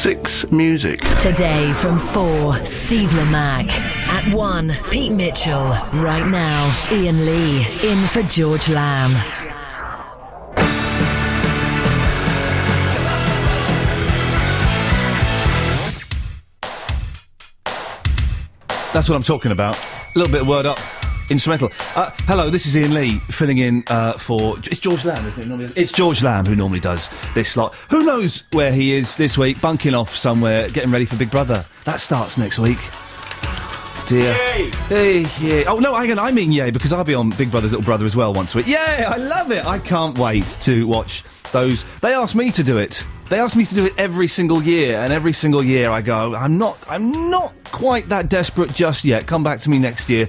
6 Music. Today from 4, Steve Lamack. At 1, Pete Mitchell. Right now, Iain Lee in for George Lamb. That's what I'm talking about. A little bit of word up. Instrumental. Hello, this is Iain Lee, filling in for... It's George Lamb, isn't it? Normally, it's George Lamb who normally does this slot. Who knows where he is this week, bunking off somewhere, getting ready for Big Brother. That starts next week. Dear. Yay! Hey, yeah. Oh, no, hang on, I mean yay, because I'll be on Big Brother's Little Brother as well once a week. Yeah, I love it! I can't wait to watch those. They asked me to do it. They ask me to do it every single year, and every single year I go, I'm not quite that desperate just yet. Come back to me next year.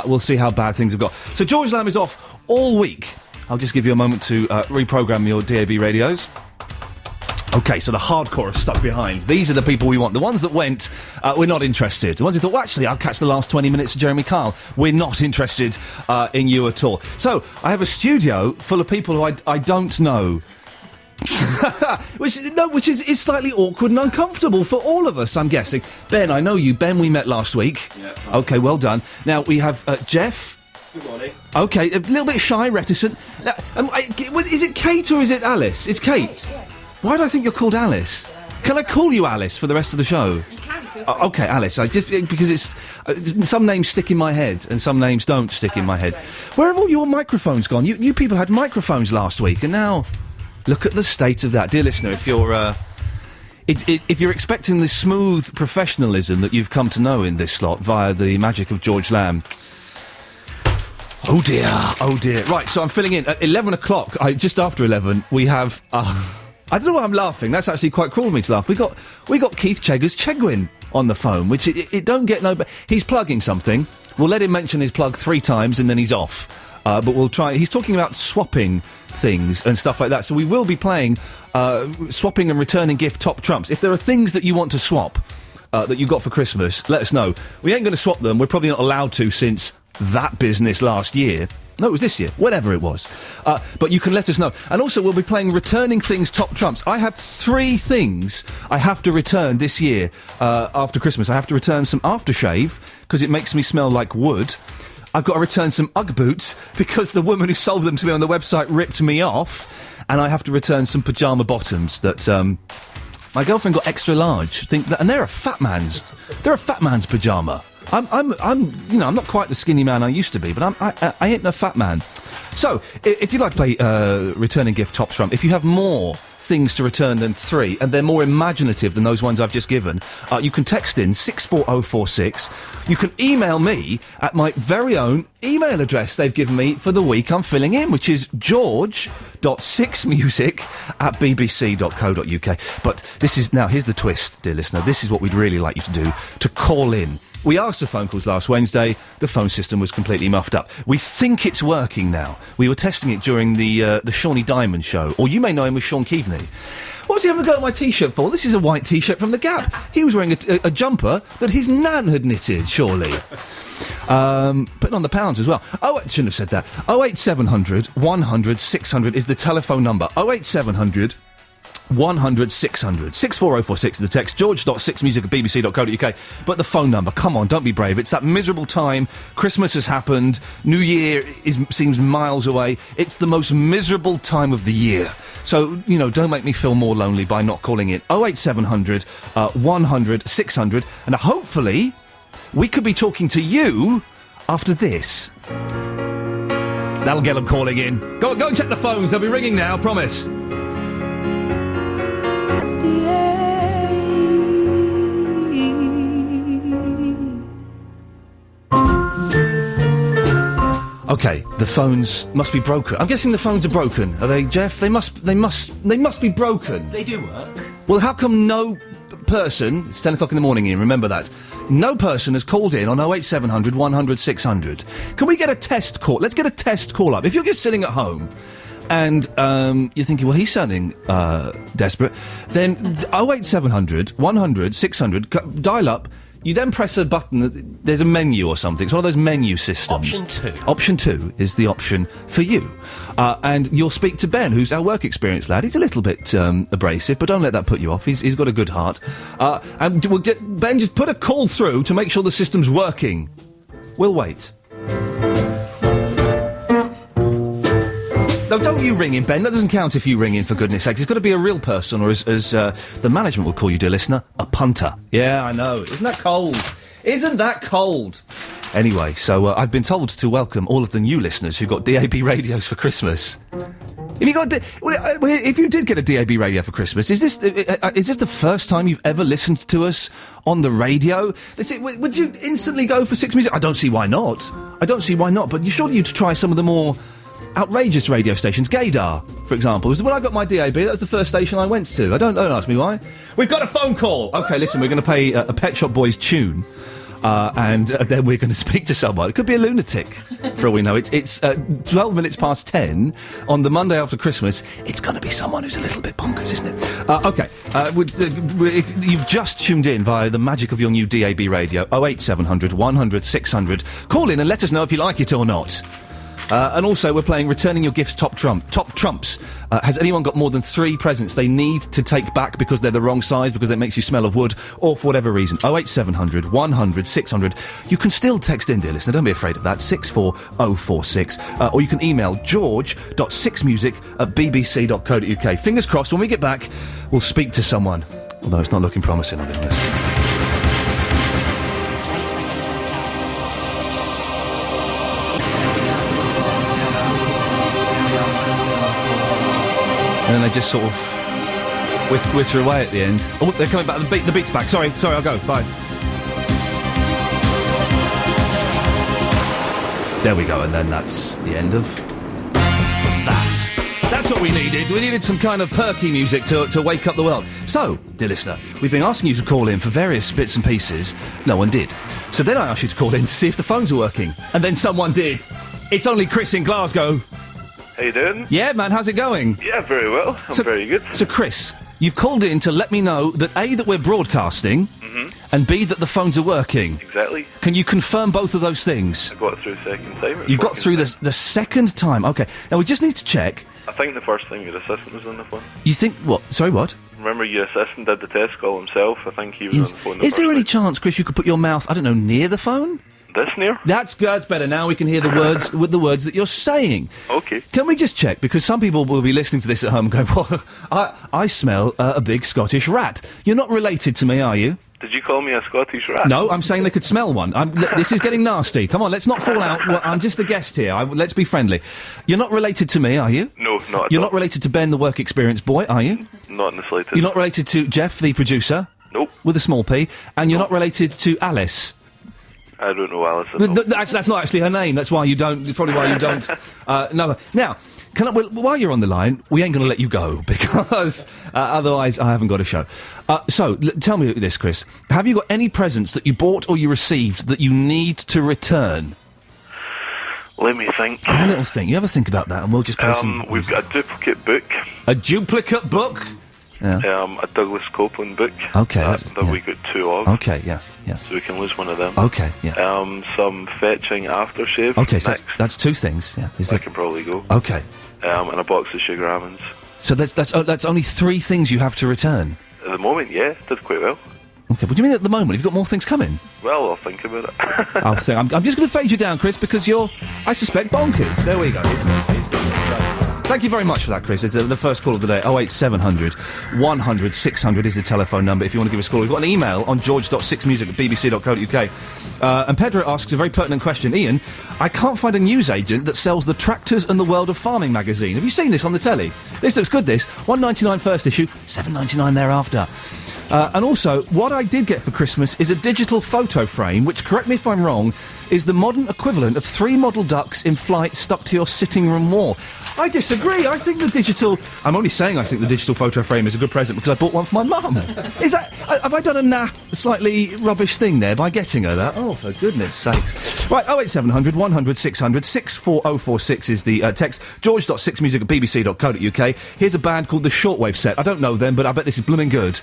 We'll see how bad things have got. So George Lamb is off all week. I'll just give you a moment to reprogram your DAB radios. OK, so the hardcore are stuck behind. These are the people we want. The ones that went, we're not interested. The ones who thought, well, actually, I'll catch the last 20 minutes of Jeremy Kyle. We're not interested in you at all. So I have a studio full of people who I don't know. which is slightly awkward and uncomfortable for all of us, I'm guessing. Ben, I know you. Ben, we met last week. Yeah. OK, well done. Now, we have Jeff. Good morning. OK, a little bit shy, reticent. Now, is it Kate or is it Alice? It's Kate. Yeah. Why do I think you're called Alice? Can I call you Alice for the rest of the show? You can, feel free. OK, Alice. Because it's some names stick in my head and some names don't stick in my head. Where have all your microphones gone? You people had microphones last week, and now... Look at the state of that. Dear listener, if you're expecting the smooth professionalism that you've come to know in this slot via the magic of George Lamb... Oh dear, oh dear. Right, so I'm filling in. At 11 o'clock, just after 11, we have... I don't know why I'm laughing. That's actually quite cruel of me to laugh. We got Keith Cheggers Chegwin on the phone, which it don't get no... He's plugging something. We'll let him mention his plug 3 times and then he's off. But we'll try... He's talking about swapping things and stuff like that. So we will be playing swapping and returning gift top trumps. If there are things that you want to swap that you got for Christmas, let us know. We ain't going to swap them. We're probably not allowed to since that business last year. No, it was this year. Whatever it was. But you can let us know. And also, we'll be playing returning things top trumps. I have 3 things I have to return this year after Christmas. I have to return some aftershave because it makes me smell like wood. I've got to return some Ugg boots because the woman who sold them to me on the website ripped me off. And I have to return some pyjama bottoms that my girlfriend got extra large. And they're a fat man's pyjama. I'm not quite the skinny man I used to be, but I ain't a fat man. So, if you'd like to play returning gift top trump, if you have more things to return than 3, and they're more imaginative than those ones I've just given, you can text in 64046. You can email me at my very own email address they've given me for the week I'm filling in, which is george.6music@bbc.co.uk. But here's the twist, dear listener. This is what we'd really like you to do, to call in. We asked for phone calls last Wednesday. The phone system was completely muffed up. We think it's working now. We were testing it during the Shawnee Diamond show, or you may know him as Sean Keaveney. What's he having a go at my T-shirt for? This is a white T-shirt from The Gap. He was wearing a jumper that his nan had knitted, surely. Putting on the pounds as well. Oh, I shouldn't have said that. 08700 100 600 is the telephone number. 08700 100 600. 64046 is the text. george.6music@bbc.co.uk. But the phone number, come on, don't be brave. It's that miserable time. Christmas has happened. New Year seems miles away. It's the most miserable time of the year. So, don't make me feel more lonely by not calling it. 08700 100 600. And hopefully, we could be talking to you after this. That'll get them calling in. Go and check the phones. They'll be ringing now, promise. Okay, the phones must be broken. I'm guessing the phones are broken. Are they, Jeff? They must be broken. They do work. Well, how come no person... It's 10 o'clock in the morning, Ian, remember that. No person has called in on 08700 100 600. Can we get a test call? Let's get a test call up. If you're just sitting at home and you're thinking, well, he's sounding desperate, then 08700 100 600, dial up, You then press a button. There's a menu or something. It's one of those menu systems. Option 2. Option 2 is the option for you. And you'll speak to Ben, who's our work experience lad. He's a little bit abrasive, but don't let that put you off. He's got a good heart. And we'll Ben, just put a call through to make sure the system's working. We'll wait. No, don't you ring in, Ben. That doesn't count if you ring in, for goodness sakes. It's got to be a real person, or as the management would call you, dear listener, a punter. Yeah, I know. Isn't that cold? Isn't that cold? Anyway, so I've been told to welcome all of the new listeners who got DAB radios for Christmas. If you did get a DAB radio for Christmas, is this the first time you've ever listened to us on the radio? Would you instantly go for 6 Music? I don't see why not. But surely you'd try some of the more outrageous radio stations. Gaydar, for example, was when I got my DAB. That was the first station I went to. Don't ask me why. We've got a phone call. Okay, listen, we're going to play a Pet Shop Boys tune. And then we're going to speak to someone. It could be a lunatic, for all we know. It's 12 minutes past 10 on the Monday after Christmas. It's going to be someone who's a little bit bonkers, isn't it? OK. If you've just tuned in via the magic of your new DAB radio, 08700 100 600, call in and let us know if you like it or not. And also, we're playing Returning Your Gifts Top Trumps. Has anyone got more than 3 presents they need to take back because they're the wrong size, because it makes you smell of wood, or for whatever reason? 08700 100 600. You can still text in, dear listener. Don't be afraid of that. 64046. Or you can email george.sixmusic@bbc.co.uk. Fingers crossed, when we get back, we'll speak to someone. Although it's not looking promising, I'll be honest. And then they just sort of witter away at the end. Oh, they're coming back. The beat's back. Sorry, I'll go. Bye. There we go, and then that's the end of that. That's what we needed. We needed some kind of perky music to wake up the world. So, dear listener, we've been asking you to call in for various bits and pieces. No one did. So then I asked you to call in to see if the phones are working. And then someone did. It's only Chris in Glasgow. How you doing? Yeah, man, how's it going? Yeah, very well. I'm very good. So, Chris, you've called in to let me know that A, that we're broadcasting, and B, that the phones are working. Exactly. Can you confirm both of those things? I got through the second time. You got through the second time? OK. Now, we just need to check. I think the first time your assistant was on the phone. You think... What? Sorry, what? Remember, your assistant did the test call himself. I think he was on the phone Is there any chance, Chris, you could put your mouth, I don't know, near the phone? This near? That's good. That's better. Now we can hear the words with the words that you're saying. Okay. Can we just check? Because some people will be listening to this at home and going, well, I smell a big Scottish rat. You're not related to me, are you? Did you call me a Scottish rat? No, I'm saying they could smell one. This is getting nasty. Come on, let's not fall out. Well, I'm just a guest here. Let's be friendly. You're not related to me, are you? No, not at all. You're not related to Ben, the work experience boy, are you? Not in the slightest. You're not related to Jeff, the producer? Nope. With a small p. And you're not related to Alice? I don't know Alice. That's not actually her name. That's why you don't. Probably why you don't. No. Now, while you're on the line, we ain't going to let you go because otherwise I haven't got a show. So tell me this, Chris. Have you got any presents that you bought or you received that you need to return? Let me think. Have a little think. You ever think about that, and we'll just play some. We've got a duplicate book. A duplicate book. Yeah. A Douglas Copeland book. Okay, that we got 2 of. Okay, yeah. So we can lose one of them. Okay, yeah. Some fetching aftershave. Okay, so that's 2 things. Yeah, that can probably go. Okay. And a box of sugar almonds. So that's only 3 things you have to return. At the moment, yeah, did quite well. Okay, what do you mean at the moment? Have you got more things coming? Well, I'll think about it. I'm just going to fade you down, Chris, because you're, I suspect, bonkers. There we go. Thank you very much for that, Chris. It's the first call of the day. 08700 100 600 is the telephone number if you want to give us a call. We've got an email on george.sixmusic@bbc.co.uk. And Pedro asks a very pertinent question. Ian, I can't find a newsagent that sells the Tractors and the World of Farming magazine. Have you seen this on the telly? This looks good, this. $1.99 first issue, $7.99 thereafter. And also, what I did get for Christmas is a digital photo frame, which, correct me if I'm wrong, is the modern equivalent of 3 model ducks in flight stuck to your sitting room wall. I disagree. I think the digital... I'm only saying I think the digital photo frame is a good present because I bought one for my mum. Is that... Have I done a naff, slightly rubbish thing there by getting her that? Oh, for goodness sakes. Right, 08700 100 600 64046 is the text. george.sixmusic@bbc.co.uk. Here's a band called The Shortwave Set. I don't know them, but I bet this is blooming good.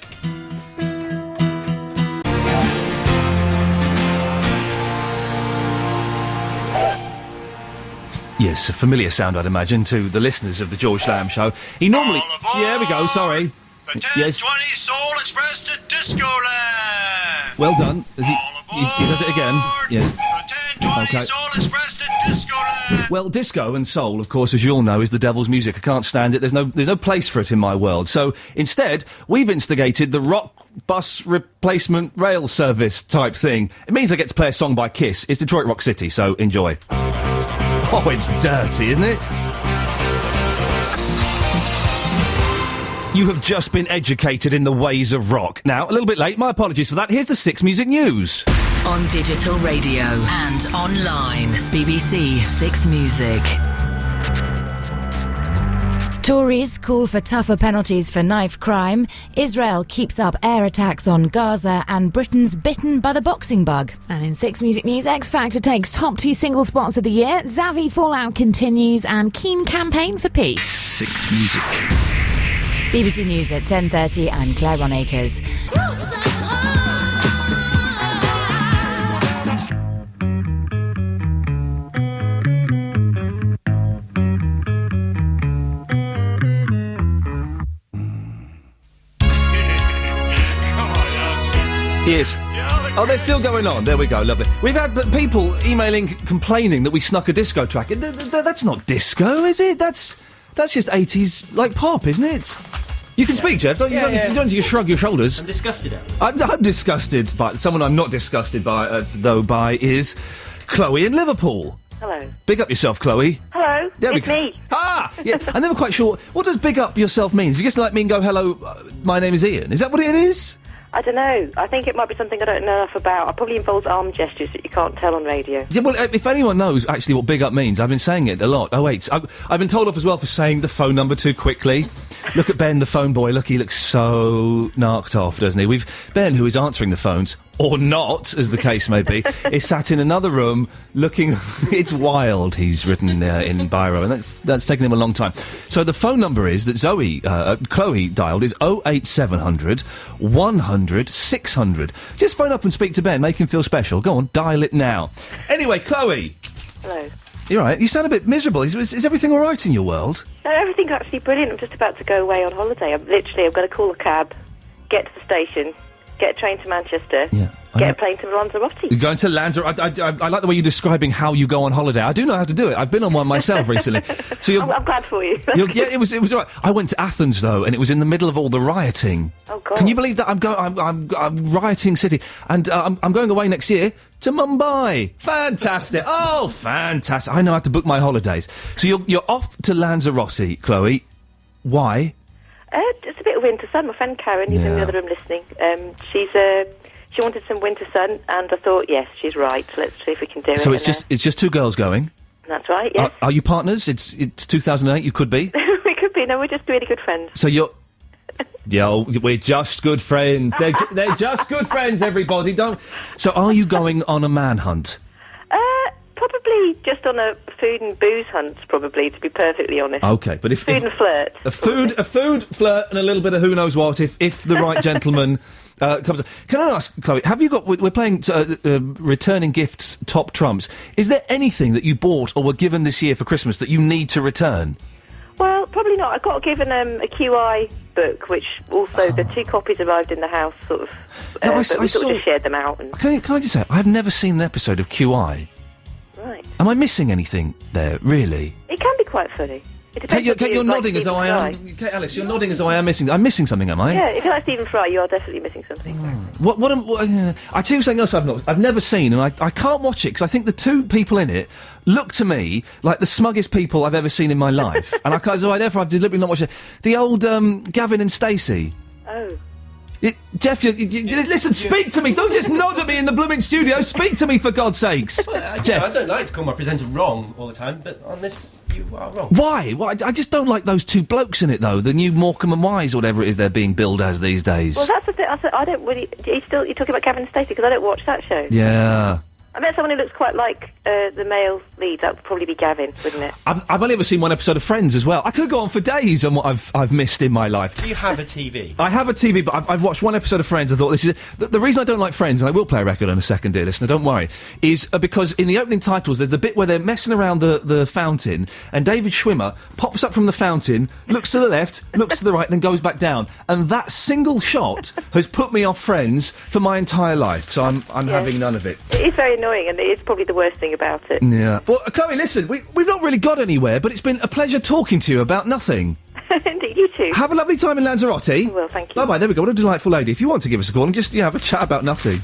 Yes, a familiar sound, I'd imagine, to the listeners of the George Lamb Show. He normally... Yeah, we go, sorry. The 1020 Soul Express to Discoland! Well done. He does it again. Yes. The 1020 Soul Express to Discoland! Well, disco and soul, of course, as you all know, is the devil's music. I can't stand it. There's no place for it in my world. So, instead, we've instigated the rock bus replacement rail service type thing. It means I get to play a song by Kiss. It's Detroit Rock City, so enjoy. Oh, it's dirty, isn't it? You have just been educated in the ways of rock. Now, a little bit late, my apologies for that. Here's the 6 Music News. On digital radio and online. BBC 6 Music. Tories call for tougher penalties for knife crime. Israel keeps up air attacks on Gaza, and Britain's bitten by the boxing bug. And in 6 Music News, X Factor takes top 2 single spots of the year, Xavi fallout continues, and keen campaign for peace. 6 Music. BBC News at 10:30 and Claire Ronacres. Yes. Oh, they're still going on. There we go. Lovely. We've had people emailing, complaining that we snuck a disco track. That's not disco, is it? That's just 80s, like, pop, isn't it? You can speak, Jeff. You don't need to shrug your shoulders. I'm disgusted at it. I'm disgusted by... Someone I'm not disgusted by, is Chloe in Liverpool. Hello. Big up yourself, Chloe. Hello. There it's me. Ah! Yeah, I'm never quite sure. What does big up yourself mean? Is it just like me and go, hello, my name is Ian? Is that what it is? I don't know. I think it might be something I don't know enough about. It probably involves arm gestures that you can't tell on radio. Yeah, well, if anyone knows actually what big up means, I've been saying it a lot. Oh, wait. I've been told off as well for saying the phone number too quickly. Look at Ben, the phone boy. Look, he looks so narked off, doesn't he? Ben, who is answering the phones, or not, as the case may be, is sat in another room looking... It's wild, he's written in biro, and that's taken him a long time. So the phone number is that Chloe dialed is 08700 100 600. Just phone up and speak to Ben, make him feel special. Go on, dial it now. Anyway, Chloe. Hello. You're right. You sound a bit miserable. Is everything all right in your world? No, everything's actually brilliant. I'm just about to go away on holiday. I've got to call a cab, get to the station, get a train to Manchester, get a plane to Lanzarote. You're going to Lanzarote. I like the way you're describing how you go on holiday. I do know how to do it. I've been on one myself recently. So I'm glad for you. Yeah, it was all right. I went to Athens though, and it was in the middle of all the rioting. Oh God! Can you believe that? I'm rioting city, and I'm going away next year to Mumbai. Fantastic! Oh, fantastic! I know how to book my holidays. So you're off to Lanzarote, Chloe. Why? Just a bit of winter sun. My friend Karen, who's in the other room listening, she wanted some winter sun, and I thought, yes, she's right. Let's see if we can do it. So it's just 2 girls going. That's right. Yes. Are you partners? It's 2008. You could be. We could be. No, we're just really good friends. So you're. Yeah, we're just good friends. They're just good friends. Everybody don't. So are you going on a manhunt? Probably just on a food and booze hunt, probably, to be perfectly honest. Okay, but if... Food and flirt. A food, flirt, and a little bit of who knows what, if the right gentleman comes... Can I ask, Chloe, have you got... We're playing returning gifts top trumps. Is there anything that you bought or were given this year for Christmas that you need to return? Well, probably not. I got given a QI book, which also the 2 copies arrived in the house, sort of... No, but we sort of just shared them out. And... Can I just say, I've never seen an episode of QI. Right. Am I missing anything there, really? It can be quite funny. It depends. Kate, you're nodding as though I am... Kate, Alice, you're nodding as though I am missing... I'm missing something, am I? Yeah, if you like Stephen Fry, you are definitely missing something. I tell you something else I've never seen, and I can't watch it, because I think the 2 people in it look to me like the smuggest people I've ever seen in my life. And therefore I've deliberately not watched it. The old Gavin and Stacey. Oh. Jeff, listen, speak to me. Don't just nod at me in the blooming studio. Speak to me, for God's sakes. Well, Jeff. I don't like to call my presenter wrong all the time, but on this, you are wrong. Why? Well, I just don't like those 2 blokes in it, though. The new Morecambe and Wise, or whatever it is they're being billed as these days. Well, that's the thing. I don't really... You're talking about Gavin and Stacey, because I don't watch that show. Yeah. I met someone who looks quite like the male lead. That would probably be Gavin, wouldn't it? I've only ever seen one episode of Friends as well. I could go on for days on what I've missed in my life. Do you have a TV? I have a TV, but I've watched one episode of Friends. I thought this is the reason I don't like Friends, and I will play a record in a second, dear listener. Don't worry, is because in the opening titles there's the bit where they're messing around the fountain, and David Schwimmer pops up from the fountain, looks to the left, looks to the right, and then goes back down. And that single shot has put me off Friends for my entire life. So I'm having none of it. It is very annoying, and it is probably the worst thing about it. Yeah. Well, Chloe, listen, we've not really got anywhere, but it's been a pleasure talking to you about nothing. Indeed, you too. Have a lovely time in Lanzarote. Well, thank you. Bye-bye, there we go. What a delightful lady. If you want to give us a call and just have a chat about nothing.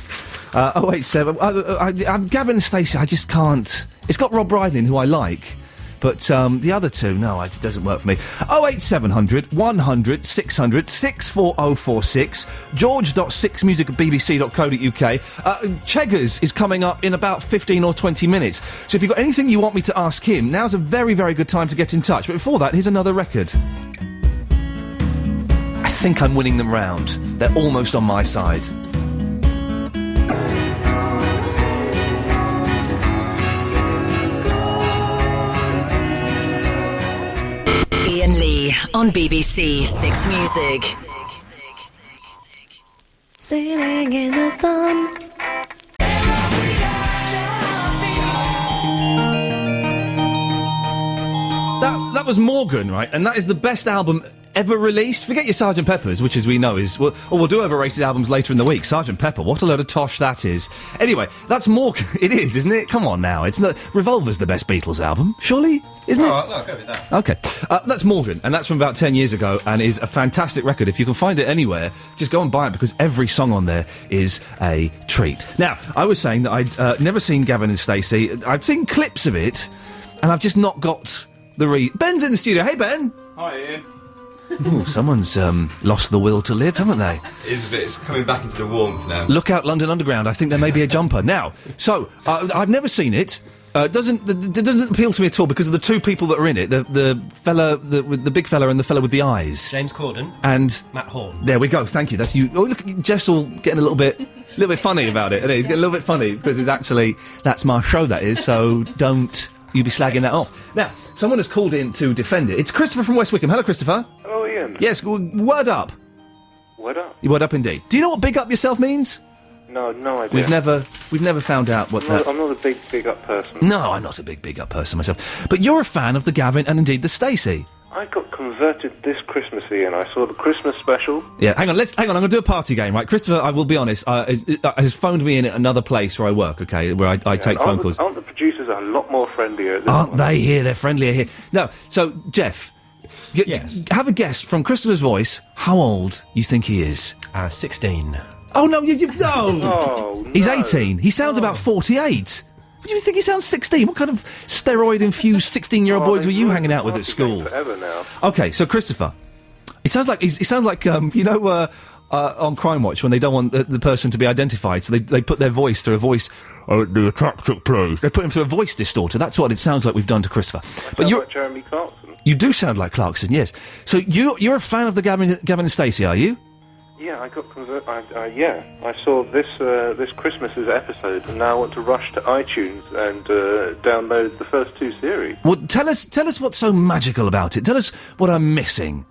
087... I'm Gavin and Stacey, I just can't... It's got Rob Brydon, who I like, but the other two, no, it doesn't work for me. 08700 100 600 64046 george.6music@bbc.co.uk. Cheggers is coming up in about 15 or 20 minutes. So if you've got anything you want me to ask him, now's a very, very good time to get in touch. But before that, here's another record. I think I'm winning them round. They're almost on my side. Iain Lee on BBC Six Music. Sitting in the sun. That was Morgan, right? And that is the best album ever released. Forget your Sgt. Pepper's, which, as we know, is... we'll do overrated albums later in the week. Sgt. Pepper, what a load of tosh that is. Anyway, that's Morgan. It is, isn't it? Come on now. It's not... Revolver's the best Beatles album, surely? Isn't it? I'll go with that. OK. That's Morgan, and that's from about 10 years ago, and is a fantastic record. If you can find it anywhere, just go and buy it, because every song on there is a treat. Now, I was saying that I'd never seen Gavin and Stacey. I've seen clips of it, and I've just not got... Ben's in the studio. Hey, Ben. Hi, Ian. Ooh, someone's lost the will to live, haven't they? It is a bit. It's coming back into the warmth now. Look out, London Underground. I think there may be a jumper. Now, so, I've never seen it. It doesn't appeal to me at all because of the two people that are in it. The fella, the big fella and the fella with the eyes. James Corden. And... Matt Horn. There we go, thank you. That's you. Oh, look, Jeff's all getting a little bit funny about it, isn't he? He's getting a little bit funny because it's actually... That's my show, that is, so don't... You be slagging that off. Now, someone has called in to defend it. It's Christopher from West Wickham. Hello, Christopher. Hello, Ian. Yes, word up. Word up? Word up indeed. Do you know what big up yourself means? No idea. We've never found out what that... I'm not a big up person. No, I'm not a big up person myself. But you're a fan of the Gavin and indeed the Stacey. I got converted this Christmas, Ian. I saw the Christmas special. Yeah, hang on, I'm going to do a party game, right? Christopher, I will be honest, has phoned me in at another place where I work, okay, where I take phone calls. Aren't the producers a lot more friendlier at this Aren't point? they here? They're friendlier here. No, so, Jeff, Yes. have a guess from Christopher's voice how old you think he is. 16. Oh, no, no! Oh, He's no. 18. He sounds about 48. What do you think he sounds 16? What kind of steroid-infused 16-year-old boys were you hanging out with at school? Forever now. Okay, so Christopher, it sounds like on Crime Watch when they don't want the person to be identified, so they put their voice through a voice. The attack took place. They put him through a voice distorter. That's what it sounds like we've done to Christopher. But you're like Jeremy Clarkson. You do sound like Clarkson, yes. So you're a fan of the Gavin and Stacey, are you? Yeah, I got converted. I saw this Christmas's episode, and now I want to rush to iTunes and download the first two series. Well, tell us what's so magical about it. Tell us what I'm missing.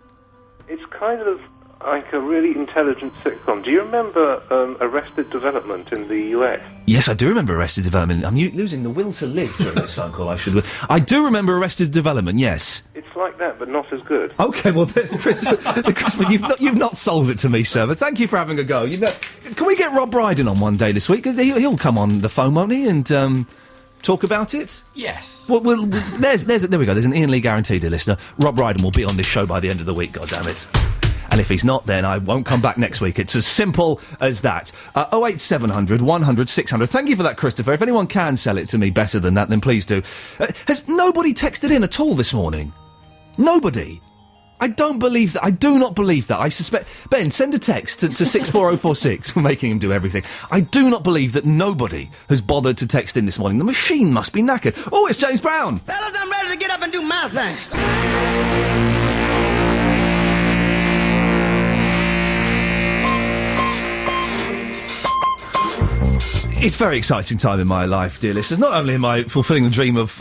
It's kind of like a really intelligent sitcom. Do you remember Arrested Development in the US? Yes, I do remember Arrested Development. I'm losing the will to live during this phone call. I do remember Arrested Development. Yes. It's like that, but not as good. Okay, well, Christopher, you've not sold it to me, sir. But thank you for having a go. Can we get Rob Brydon on one day this week? 'Cause he'll come on the phone, won't he? And talk about it. Yes. Well, there we go. There's an Iain Lee guarantee, dear listener. Rob Brydon will be on this show by the end of the week. God damn it. And if he's not, then I won't come back next week. It's as simple as that. 08700 100 600. Thank you for that, Christopher. If anyone can sell it to me better than that, then please do. Has nobody texted in at all this morning? Nobody. I don't believe that. I do not believe that. I suspect... Ben, send a text to 64046. We're making him do everything. I do not believe that nobody has bothered to text in this morning. The machine must be knackered. Oh, it's James Brown. Fellas, I'm ready to get up and do my thing. It's a very exciting time in my life, dear listeners. Not only am I fulfilling the dream of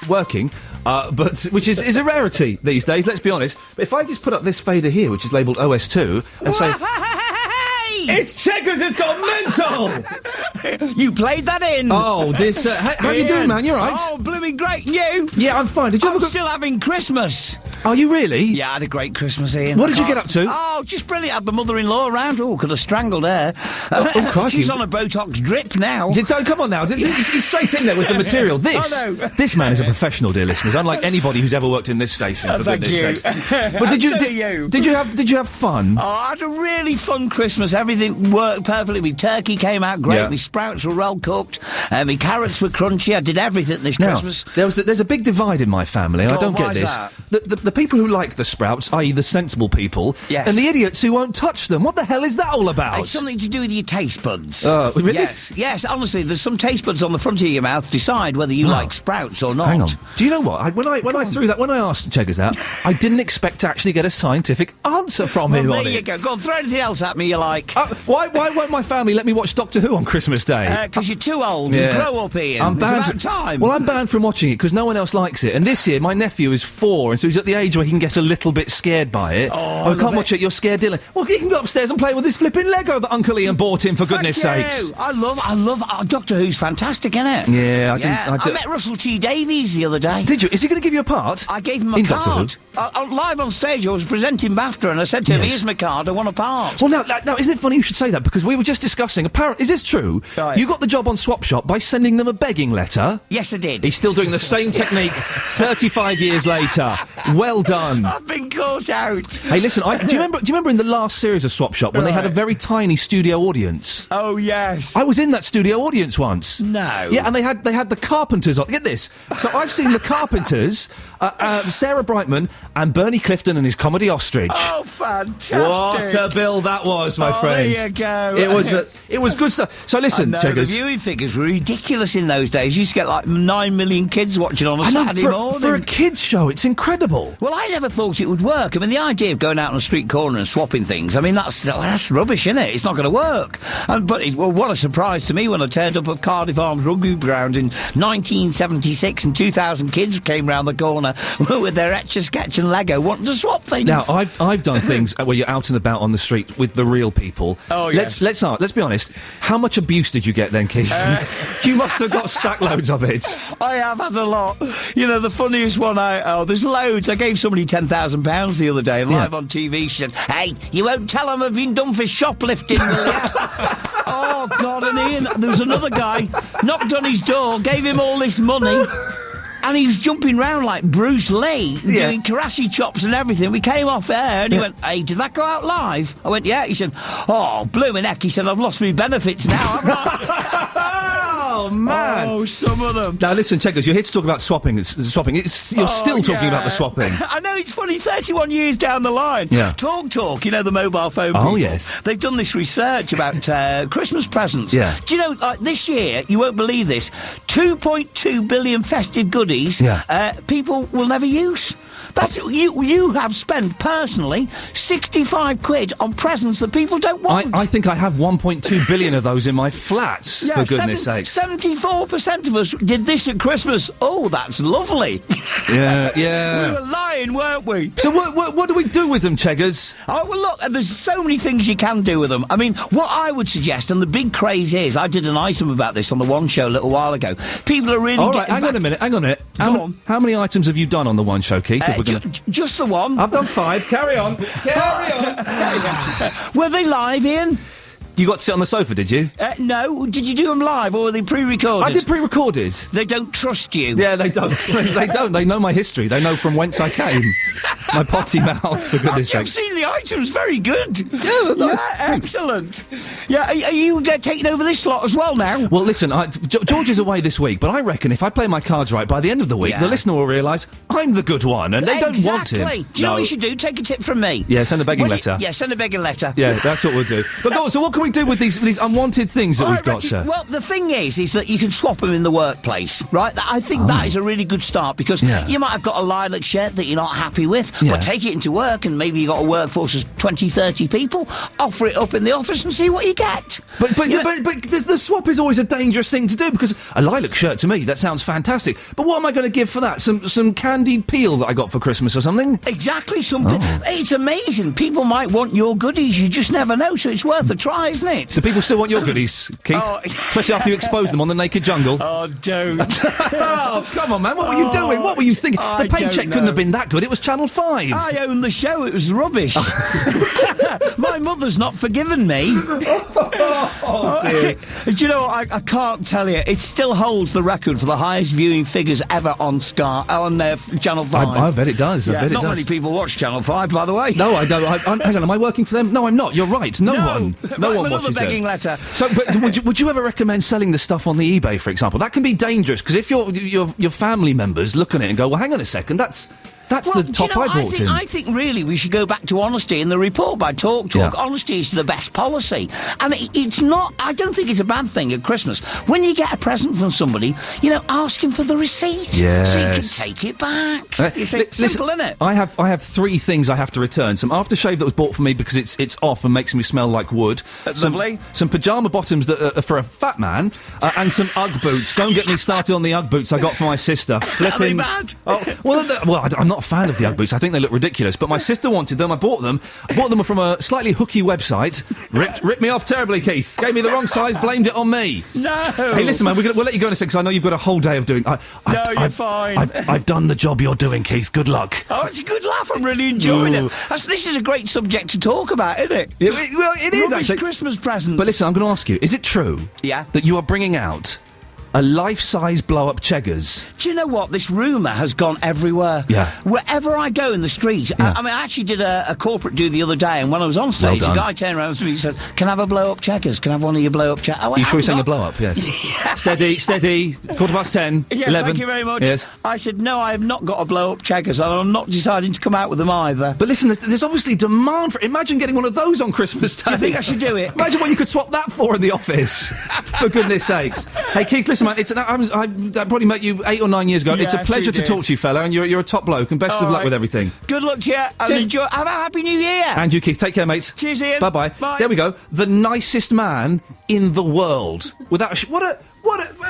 working, but which is a rarity these days, let's be honest. But if I just put up this fader here, which is labelled OS2, and say... It's Checkers, it's got mental! You played that in. Oh, this... how you doing, man? You all right? Oh, blooming great. You? Yeah, I'm fine. Did you I'm still having Christmas. Are you really? Yeah, I had a great Christmas, Ian. What did you get up to? Oh, just brilliant. I had the mother-in-law around. Oh, could have strangled her. Crikey. She's on a Botox drip now. Don't come on now. He's straight in there with the material. This man is a professional, dear listeners. Unlike anybody who's ever worked in this station. For goodness sakes. But did you have fun? Oh, I had a really fun Christmas. Everything worked perfectly. My turkey came out great. My sprouts were well cooked. My carrots were crunchy. I did everything this Christmas. There's a big divide in my family. I don't get this. The people who like the sprouts, i.e. the sensible people, and the idiots who won't touch them. What the hell is that all about? It's something to do with your taste buds. Really? Yes, honestly, there's some taste buds on the front of your mouth decide whether you like sprouts or not. Hang on. Do you know what? When I asked Cheggers that, I didn't expect to actually get a scientific answer from him on it. There you go. Go on, throw anything else at me you like. Why won't my family let me watch Doctor Who on Christmas Day? Because you're too old. Grow up, Ian. It's about time. Well, I'm banned from watching it because no one else likes it. And this year, my nephew is 4, and so he's at the age where he can get a little bit scared by it. I can't watch it. You're scared, Dylan. Well, he can go upstairs and play with this flipping Lego that Uncle Ian bought him, for goodness sakes. I love Doctor Who's fantastic, isn't it? Yeah, I met Russell T Davies the other day. Did you? Is he going to give you a part? I gave him a card. Live on stage, I was presenting BAFTA, and I said to him, here's my card, I want a part. Well, now, isn't it funny you should say that? Because we were just discussing, apparently, is this true? Right. You got the job on Swap Shop by sending them a begging letter? Yes, I did. He's still doing the same technique 35 years later. Well done. I've been caught out. Hey, listen, do you remember in the last series of Swap Shop when they had a very tiny studio audience? Oh, yes. I was in that studio audience once. No. Yeah, and they had the Carpenters on. Get this. So I've seen the Carpenters, Sarah Brightman, and Bernie Clifton and his comedy Ostrich. Oh, fantastic. What a bill that was, my friend. There you go. It was good stuff. So listen, the viewing figures were ridiculous in those days. You used to get like 9 million kids watching on a Saturday morning. For a kids' show, it's incredible. Well, I never thought it would work. I mean, the idea of going out on a street corner and swapping things, I mean, that's rubbish, isn't it? It's not going to work. But what a surprise to me when I turned up at Cardiff Arms Rugby Ground in 1976 and 2,000 kids came round the corner with their Etch-a-Sketch and Lego wanting to swap things. Now, I've done things where you're out and about on the street with the real people. Oh, yes. Let's be honest. How much abuse did you get then, Keith? You must have got stack loads of it. I have had a lot. You know, the funniest one, there's loads. I gave somebody £10,000 the other day, live on TV. She said, hey, you won't tell them I've been done for shoplifting, will you? Oh, God, and Ian, there was another guy, knocked on his door, gave him all this money, and he was jumping round like Bruce Lee, doing karate chops and everything. We came off air, and he went, hey, did that go out live? I went, yeah. He said, oh, blooming heck. He said, I've lost my benefits now, haven't I? Oh, man. Oh, some of them. Now, listen, Checkers, you're here to talk about swapping. You're still talking about the swapping. I know, it's funny, 31 years down the line. Yeah. Talk, you know, the mobile phone people. Oh, yes. They've done this research about Christmas presents. Yeah. Do you know, like, this year, you won't believe this, 2.2 billion festive goodies people will never use. That's you have spent, personally, 65 quid on presents that people don't want. I think I have 1.2 billion of those in my flat, for goodness sakes. 74% of us did this at Christmas. Oh, that's lovely. Yeah. We were lying, weren't we? So what do we do with them, Cheggers? Oh, well, look, there's so many things you can do with them. I mean, what I would suggest, and the big craze is, I did an item about this on the One Show a little while ago. People are really hang on a minute. How many items have you done on the One Show, Keith? Just the one. I've done 5. Carry on. Were they live, Ian? You got to sit on the sofa, did you? No. Did you do them live, or were they pre-recorded? I did pre-recorded. They don't trust you. Yeah, they don't. They don't. They know my history. They know from whence I came. My potty mouth, for goodness sake. I've seen the items. Very good. Yeah, nice. Yeah, excellent. Yeah, are you taking over this slot as well now? Well, listen, George is away this week, but I reckon if I play my cards right, by the end of the week, the listener will realise I'm the good one, and they don't want him. Do you know what you should do? Take a tip from me. Yeah, send a begging letter. Yeah, send a begging letter. Yeah, that's what we'll do. But go on, so what can we do with these unwanted things that we've got, sir? Well, the thing is that you can swap them in the workplace, right? I think that is a really good start because you might have got a lilac shirt that you're not happy with, but take it into work and maybe you've got a workforce of 20, 30 people, offer it up in the office and see what you get. But the swap is always a dangerous thing to do because a lilac shirt, to me, that sounds fantastic. But what am I going to give for that? Some candied peel that I got for Christmas or something? Exactly, something. It's amazing. People might want your goodies. You just never know, so it's worth a try, isn't it? Do people still want your goodies, Keith? Especially after you expose them on the Naked Jungle. Oh, don't. Oh, come on, man. What were you doing? What were you thinking? The paycheck couldn't have been that good. It was Channel 5. I own the show. It was rubbish. My mother's not forgiven me. Oh, dear. Do you know what? I can't tell you. It still holds the record for the highest viewing figures ever on Channel 5. I bet it does. I bet it does. Not many people watch Channel 5, by the way. No, I don't. Hang on, am I working for them? No, I'm not. You're right. No one watches begging them. Letter. So, but would you ever recommend selling the stuff on the eBay, for example? That can be dangerous because if your family members look at it and go, well, hang on a second, that's the top I brought in. I think really we should go back to honesty in the report by Talk. Yeah. Honesty is the best policy. And it's not, I don't think it's a bad thing at Christmas. When you get a present from somebody, ask him for the receipt. Yes. So you can take it back. It's simple, isn't it? I have 3 things I have to return. Some aftershave that was bought for me because it's off and makes me smell like wood. Lovely. Some pyjama bottoms that are for a fat man, and some Ugg boots. Don't get me started on the Ugg boots I got for my sister. Are they bad? Oh, well, I'm not a fan of the Ugg boots. I think they look ridiculous. But my sister wanted them. I bought them. I bought them from a slightly hooky website. Ripped me off terribly, Keith. Gave me the wrong size. Blamed it on me. No. Hey, listen, man. We'll let you go in a second because I know you've got a whole day of doing. You're fine. I've done the job you're doing, Keith. Good luck. Oh, it's a good laugh. I'm really enjoying it. This is a great subject to talk about, isn't it? Well, it is actually. Christmas presents. But listen, I'm going to ask you: is it true? That you are bringing out a life-size blow-up Cheggers? Do you know what? This rumour has gone everywhere. Yeah. Wherever I go in the street, I actually did a corporate do the other day, and when I was on stage, a guy turned around to me and said, "Can I have a blow-up Cheggers? Can I have one of your blow-up Cheggers?" Are you sure you're saying a blow-up? Yes. Yeah. Steady. 10:15. Yes, 11. thank you very much. Yes. I said, no, I have not got a blow-up Cheggers, and I'm not deciding to come out with them either. But listen, there's obviously demand for it. Imagine getting one of those on Christmas Day. Do you think I should do it? Imagine what you could swap that for in the office. For goodness sakes. Hey, Keith, listen, man, I probably met you 8 or 9 years ago. Yes, it's a pleasure to talk to you, fella, and you're a top bloke, and best of luck with everything. Good luck to you, and enjoy. Have a happy New Year. And you, Keith. Take care, mate. Cheers, Ian. Bye-bye. Bye. There we go. The nicest man in the world. Without what a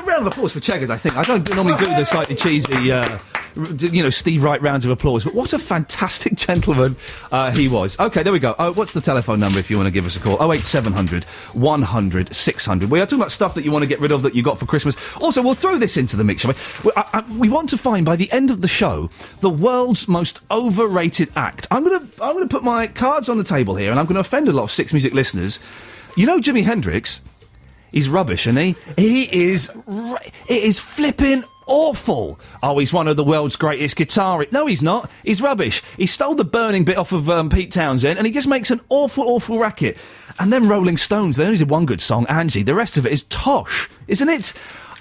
round of applause for Cheggers, I think. I don't normally do the slightly cheesy, Steve Wright rounds of applause, but what a fantastic gentleman he was. OK, there we go. What's the telephone number if you want to give us a call? 08700 100 600. We are talking about stuff that you want to get rid of that you got for Christmas. Also, we'll throw this into the mix, shall we? We want to find, by the end of the show, the world's most overrated act. I'm going to put my cards on the table here, and I'm going to offend a lot of Six Music listeners. You know Jimi Hendrix? He's rubbish, isn't he? It is flipping awful. Oh, he's one of the world's greatest guitarists. No, he's not. He's rubbish. He stole the burning bit off of Pete Townsend, and he just makes an awful racket. And then Rolling Stones, they only did one good song, Angie. The rest of it is tosh, isn't it?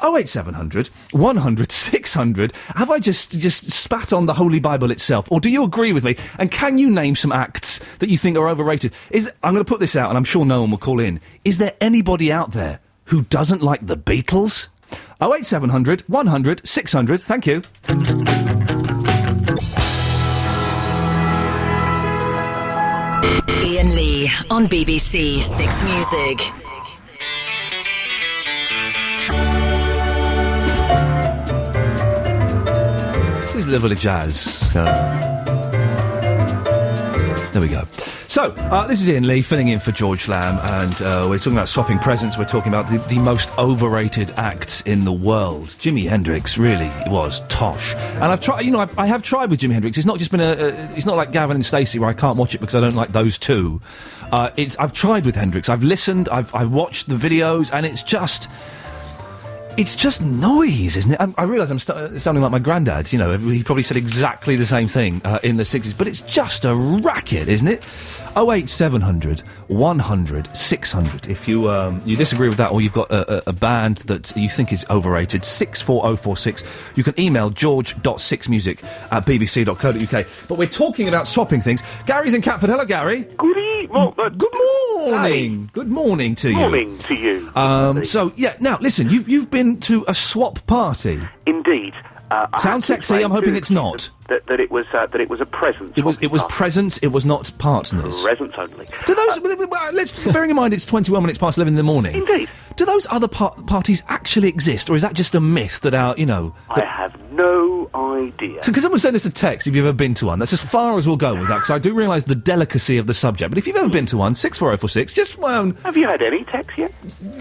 08700 100 600. Have I just spat on the Holy Bible itself? Or do you agree with me? And can you name some acts that you think are overrated? I'm going to put this out, and I'm sure no one will call in. Is there anybody out there who doesn't like the Beatles? 08700 100 600. Thank you. Iain Lee on BBC Six Music. This is a little bit of jazz. There we go. So, this is Iain Lee filling in for George Lamb, and we're talking about swapping presents. We're talking about the most overrated acts in the world. Jimi Hendrix really was tosh. And I've tried, I have tried with Jimi Hendrix. It's not just been it's not like Gavin and Stacey where I can't watch it because I don't like those two. I've tried with Hendrix. I've listened, I've watched the videos, and it's just... It's just noise, isn't it? I realise I'm sounding like my granddad. You know, he probably said exactly the same thing in the 60s, but it's just a racket, isn't it? 08700 100 600. If you disagree with that, or you've got a band that you think is overrated, 64046. You can email george.sixmusic@bbc.co.uk. But we're talking about swapping things. Gary's in Catford. Hello, Gary. Good morning. Hey. Good morning to you. Morning to you. So yeah, now listen. You've been to a swap party. Indeed. Sounds sexy. I'm hoping it's not. That it was a present. It was presents. It was not partners. Presents only. Do those? Bearing in mind it's 21 minutes past 11 in the morning. Indeed. Do those other parties actually exist, or is that just a myth that I have no idea. So, can someone send us a text if you've ever been to one? That's as far as we'll go with that, because I do realise the delicacy of the subject. But if you've ever been to one, 64046, just my own. Have you had any texts yet?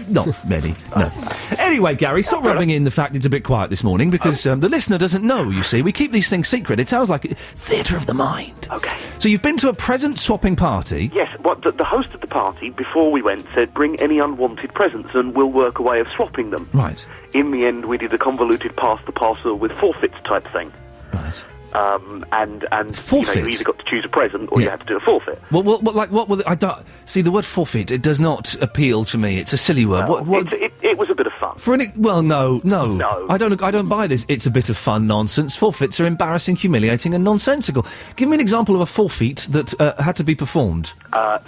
Not many. No. Anyway, Gary, stop rubbing in the fact it's a bit quiet this morning, because the listener doesn't know. You see, we keep these things secret. It sounds like theatre of the mind. Okay. So you've been to a present swapping party? Yes. The host of the party, before we went, said, bring any unwanted presents and we'll work a way of swapping them. Right. In the end, we did a convoluted pass the parcel with forfeits type thing. Right. And forfeit? You either got to choose a present or you had to do a forfeit. What I don't see the word forfeit. It does not appeal to me. It's a silly word. No, it was a bit of fun. No. I don't buy this. It's a bit of fun nonsense. Forfeits are embarrassing, humiliating, and nonsensical. Give me an example of a forfeit that had to be performed.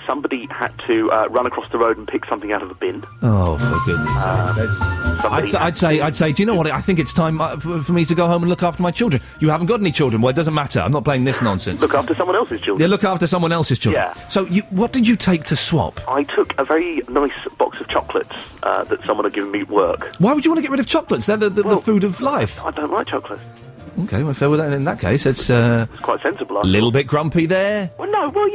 Somebody had to run across the road and pick something out of the bin. Oh, for goodness sake! I'd say. Do you know what? I think it's time for me to go home and look after my children. You haven't got any children. Well, it doesn't matter. I'm not playing this nonsense. Look after someone else's children. Yeah, look after someone else's children. Yeah. So, what did you take to swap? I took a very nice box of chocolates that someone had given me at work. Why would you want to get rid of chocolates? They're the food of life. I don't like chocolates. Okay, well, fair with that. In that case, it's quite sensible. A little bit grumpy there. Well, no. Well,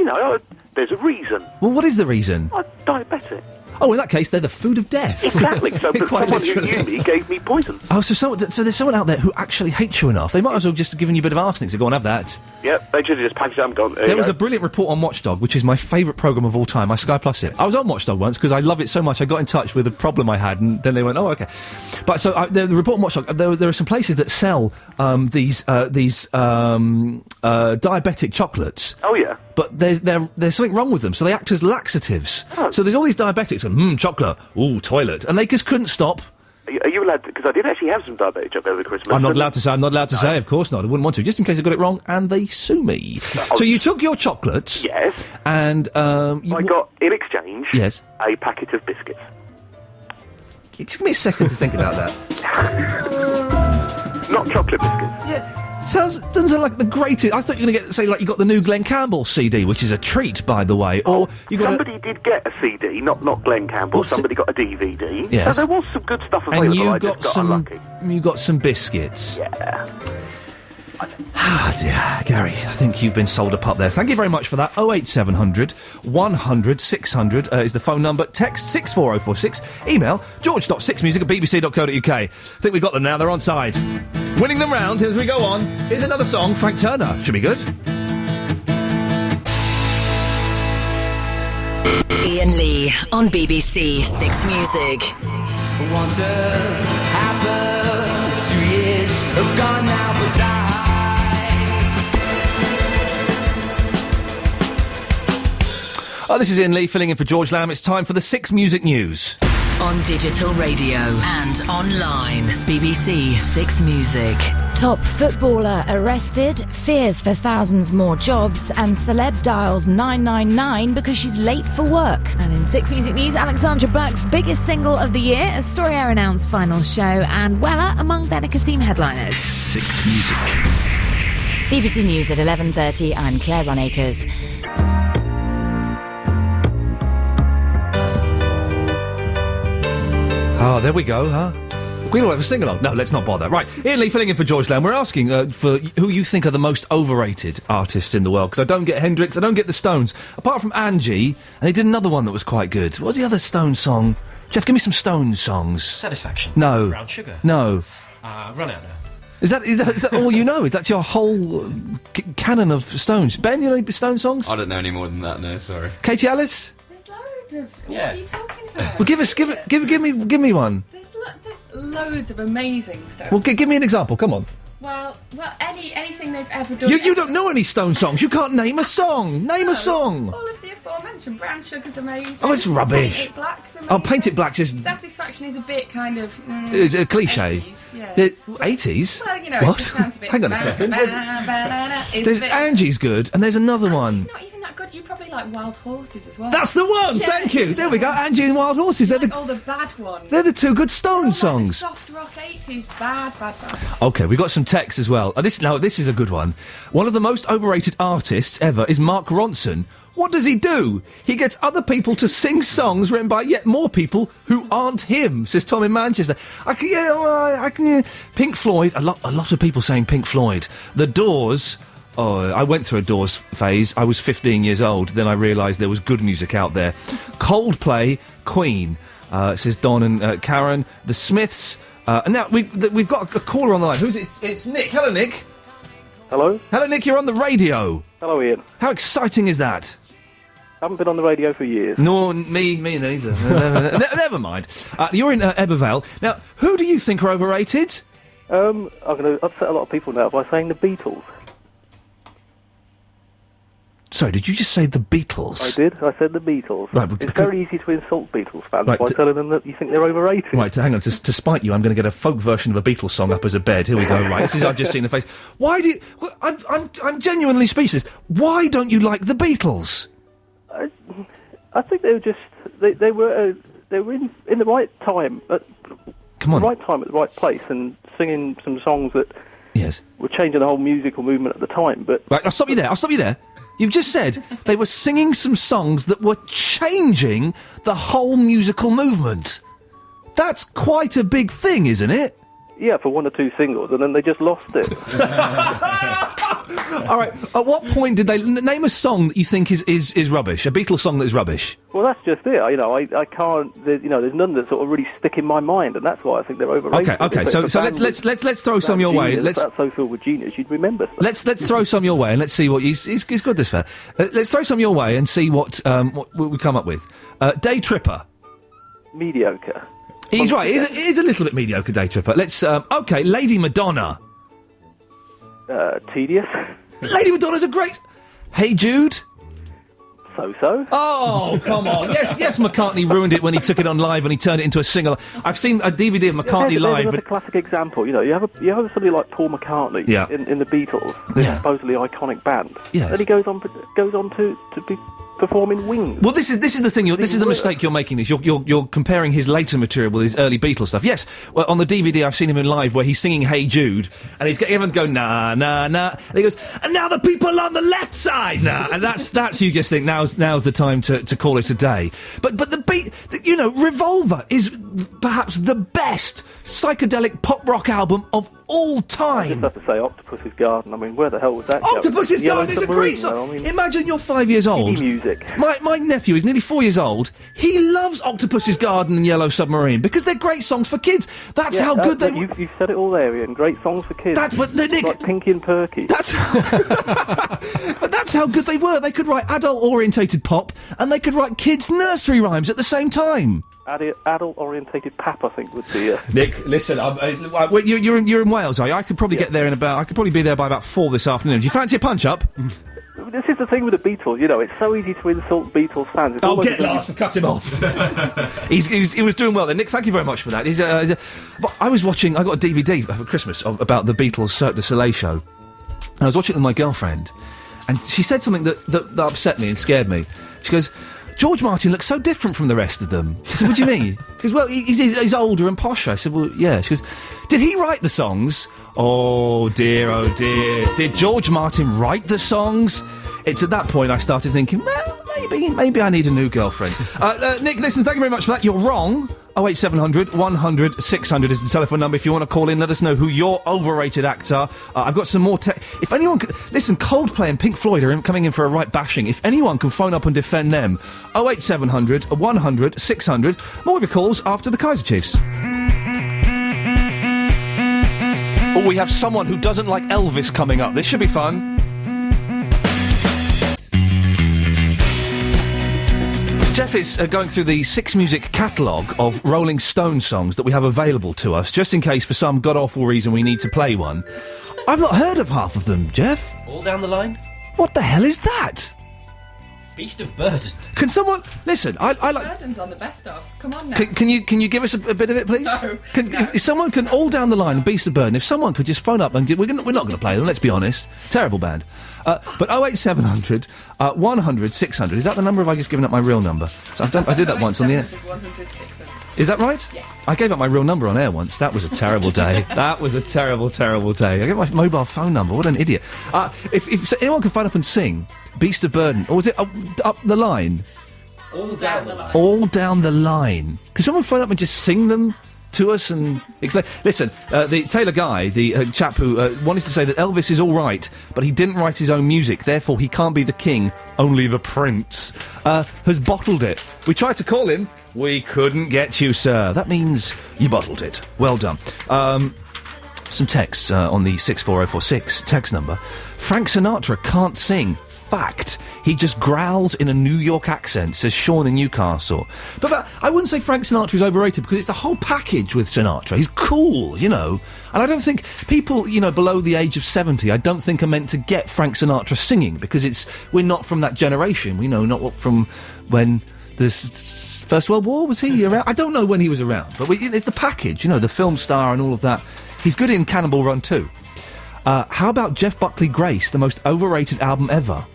there's a reason. Well, what is the reason? I'm diabetic. Oh, in that case, they're the food of death. Exactly. So, but someone who knew me gave me poison. Oh, so there's someone out there who actually hates you enough. They might as well just have given you a bit of arsenic, so go and have that. Yep, they should have just packaged it up and gone. There was a brilliant report on Watchdog, which is my favourite programme of all time. I Sky Plus it. I was on Watchdog once because I love it so much. I got in touch with a problem I had, and then they went, "Oh, okay." But so the report on Watchdog, there are some places that sell these diabetic chocolates. Oh yeah. But there's something wrong with them, so they act as laxatives. Oh. So there's all these diabetics going, chocolate, ooh, toilet, and they just couldn't stop. Are you allowed to? Because I did actually have some diabetic chocolate over Christmas. I'm not allowed to say, of course not. I wouldn't want to, just in case I got it wrong, and they sue me. So you took your chocolates. Yes. And, I got, in exchange, yes, a packet of biscuits. Just give me a second to think about that. Not chocolate biscuits. Yeah. Doesn't sound like the greatest. I thought you were going to say, like, you got the new Glenn Campbell CD, which is a treat, by the way. Or you got somebody did get a CD, not Glenn Campbell. Somebody got a DVD. Yes. So there was some good stuff available. And you I just got unlucky. You got some biscuits. Yeah. Ah, dear. Gary, I think you've been sold a pup there. Thank you very much for that. 08700 100 600 is the phone number. Text 64046. Email george.sixmusic@bbc.co.uk. I think we've got them now. They're on side. Winning them round as we go on. Here's another song. Frank Turner. Should be good. Iain Lee on BBC Six Music. Once half 2 years have gone now, but this is Iain Lee filling in for George Lamb. It's time for the Six Music News. On digital radio and online. BBC Six Music. Top footballer arrested, fears for thousands more jobs, and celeb dials 999 because she's late for work. And in Six Music News, Alexandra Burke's biggest single of the year, Astoria announced final show, and Weller among Bene Kassim headliners. Six Music. BBC News at 11:30. I'm Claire Runacres. Oh, there we go, huh? We don't have a sing-along. No, let's not bother. Right, Iain Lee filling in for George Lamb. We're asking for who you think are the most overrated artists in the world, because I don't get Hendrix, I don't get the Stones, apart from Angie, and he did another one that was quite good. What was the other Stones song? Jeff, give me some Stones songs. Satisfaction. No. Brown Sugar. No. Run Out Now. Is that all you know? Is that your whole canon of Stones? Ben, you know any Stones songs? I don't know any more than that, no, sorry. Katie Alice? There's loads of... Yeah. What are you talking about? Well, give me one. There's loads of amazing Stones. Well, give me an example. Come on. Well, anything they've ever done. You don't know any Stone songs. You can't name a song. Name a song. All of the aforementioned. Brown Sugar's amazing. Oh, it's rubbish. Paint It Black's amazing. Oh, Paint It Black's just... Satisfaction is a bit kind of... It's a cliche. 80s, yeah. 80s? Well, you know, what? it just sounds a bit... Hang on a second. There's Angie's good, and there's another one. It's not even that good. You probably like Wild Horses as well. That's the one! Yeah, Thank you! There we go, Angie and Wild Horses. They're all the bad ones. They're the two good Stone songs. The soft rock 80s. Bad. OK, we've got some texts as well. This is a good one. One of the most overrated artists ever is Mark Ronson. What does he do? He gets other people to sing songs written by yet more people who aren't him, says Tom in Manchester. I can. Pink Floyd. A lot of people saying Pink Floyd. The Doors. Oh, I went through a Doors phase. I was 15 years old. Then I realised there was good music out there. Coldplay, Queen, says Don and Karen. The Smiths. And now we've got a caller on the line. Who's it? It's Nick. Hello, Nick. Hello? Hello, Nick, you're on the radio. Hello, Ian. How exciting is that? Haven't been on the radio for years. No, me neither. Never mind. You're in Ebervale. Now, who do you think are overrated? I'm going to upset a lot of people now by saying the Beatles. Sorry, did you just say the Beatles? I did. I said the Beatles. Right, it's very easy to insult Beatles fans by telling them that you think they're overrated. Right, hang on. To spite you, I'm going to get a folk version of a Beatles song up as a bed. Here we go. Right, this is I've just seen the face. Why do you... Well, I'm genuinely speechless. Why don't you like the Beatles? I think they were just... They were in the right time. Come on. The right time at the right place and singing some songs that... Yes. Were changing the whole musical movement at the time, but... Right, I'll stop you there. You've just said they were singing some songs that were changing the whole musical movement. That's quite a big thing, isn't it? Yeah, for one or two singles, and then they just lost it. All right, at what point did they... Name a song that you think is rubbish, a Beatles song that is rubbish. Well, that's just it. I can't... There's none that sort of really stick in my mind, and that's why I think they're overrated. Okay, so let's throw some your way. That's so filled with genius, you'd remember stuff. Let's throw some your way, and let's see what... He's good, this fella. Let's throw some your way and see what we come up with. Day Tripper. Mediocre. He's right. He's a little bit mediocre, Day Tripper. Let's... OK, Lady Madonna. Tedious. Lady Madonna's a great... Hey Jude. So-so. Oh, come on. Yes, McCartney ruined it when he took it on live and he turned it into a single. I've seen a DVD of McCartney live. There's another classic example. You have somebody like Paul McCartney in the Beatles, this supposedly iconic band. Yes. And he goes on to be performing Wings. Well, this is the thing. This is the mistake you're making. You're comparing his later material with his early Beatles stuff. Yes, well, on the DVD I've seen him in live where he's singing "Hey Jude" and he's getting everyone to go na na na, and he goes, and now the people on the left side, nah, and that's you just think now's the time to call it a day. But the beat, Revolver is perhaps the best psychedelic pop rock album of all time. I just have to say, Octopus's Garden. I mean, where the hell was that? Octopus's Garden is a great song. Imagine you're 5 years old. Music. My nephew is nearly 4 years old. He loves Octopus's Garden and Yellow Submarine because they're great songs for kids. That's how good they were. You've said it all there, Ian. Great songs for kids. Nick, like Pinky and Perky. But that's how good they were. They could write adult-orientated pop and they could write kids' nursery rhymes at the same time. Adult-orientated pap, I think, would be... Nick, listen, you're in Wales, are you? I could probably get there I could probably be there by about 4 this afternoon. Do you fancy a punch-up? This is the thing with the Beatles, it's so easy to insult Beatles fans. It's get lost and cut him off. He was doing well there. Nick, thank you very much for that. But I got a DVD for Christmas about the Beatles Cirque du Soleil show. And I was watching it with my girlfriend, and she said something that upset me and scared me. She goes, George Martin looks so different from the rest of them. I said, what do you mean? Because, well, he's older and posher. I said, well, yeah. She goes, did he write the songs? Oh, dear. Did George Martin write the songs? It's at that point I started thinking, well, maybe I need a new girlfriend. Nick, listen, thank you very much for that. You're wrong. 08700 100 600 is the telephone number if you want to call in. Let us know who your overrated acts are. I've got some more if anyone listen, Coldplay and Pink Floyd are coming in for a right bashing. If anyone can phone up and defend them, 08700 100 600. More of your calls after the Kaiser Chiefs. Oh, we have someone who doesn't like Elvis coming up. This should be fun. Jeff is going through the 6 music catalogue of Rolling Stone songs that we have available to us, just in case for some god-awful reason we need to play one. I've not heard of half of them, Jeff. All down the line? What the hell is that? Beast of Burden. Can someone... Listen, I like... Burden's on the best of. Come on now. Can you give us a bit of it, please? No. If someone can, all down the line, and Beast of Burden, if someone could just phone up and we're not going to play them, let's be honest. Terrible band. But 08700 100 600. Is that the number, or have I just given up my real number? So I did that once on the air. 100 600. Is that right? Yeah. I gave up my real number on air once. That was a terrible day. That was a terrible, terrible day. I gave my mobile phone number. What an idiot. If anyone can phone up and sing Beast of Burden, or was it up the line? All down the line. All down the line. Can someone phone up and just sing them to us and explain? Listen, the Taylor Guy, the chap who wanted to say that Elvis is all right, but he didn't write his own music, therefore he can't be the king, only the prince, has bottled it. We tried to call him. We couldn't get you, sir. That means you bottled it. Well done. Some texts on the 64046 text number. Frank Sinatra can't sing. Fact. He just growls in a New York accent, says Sean in Newcastle. But I wouldn't say Frank Sinatra is overrated, because it's the whole package with Sinatra. He's cool, you know. And I don't think people, below the age of 70, I don't think are meant to get Frank Sinatra singing, because we're not from that generation. Not from when the First World War, was he around? I don't know when he was around, but it's the package, the film star and all of that. He's good in Cannonball Run too. How about Jeff Buckley Grace, the most overrated album ever?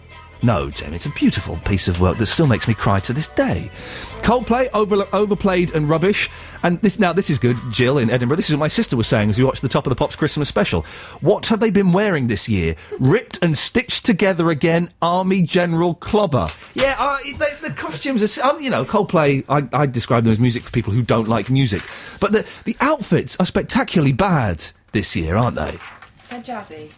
No, Jamie, it's a beautiful piece of work that still makes me cry to this day. Coldplay, overplayed and rubbish. And this is good, Jill in Edinburgh. This is what my sister was saying as we watched the Top of the Pops Christmas special. What have they been wearing this year? Ripped and stitched together again, Army General Clobber. Yeah, the costumes are... Coldplay, I describe them as music for people who don't like music. But the outfits are spectacularly bad this year, aren't they? They're jazzy.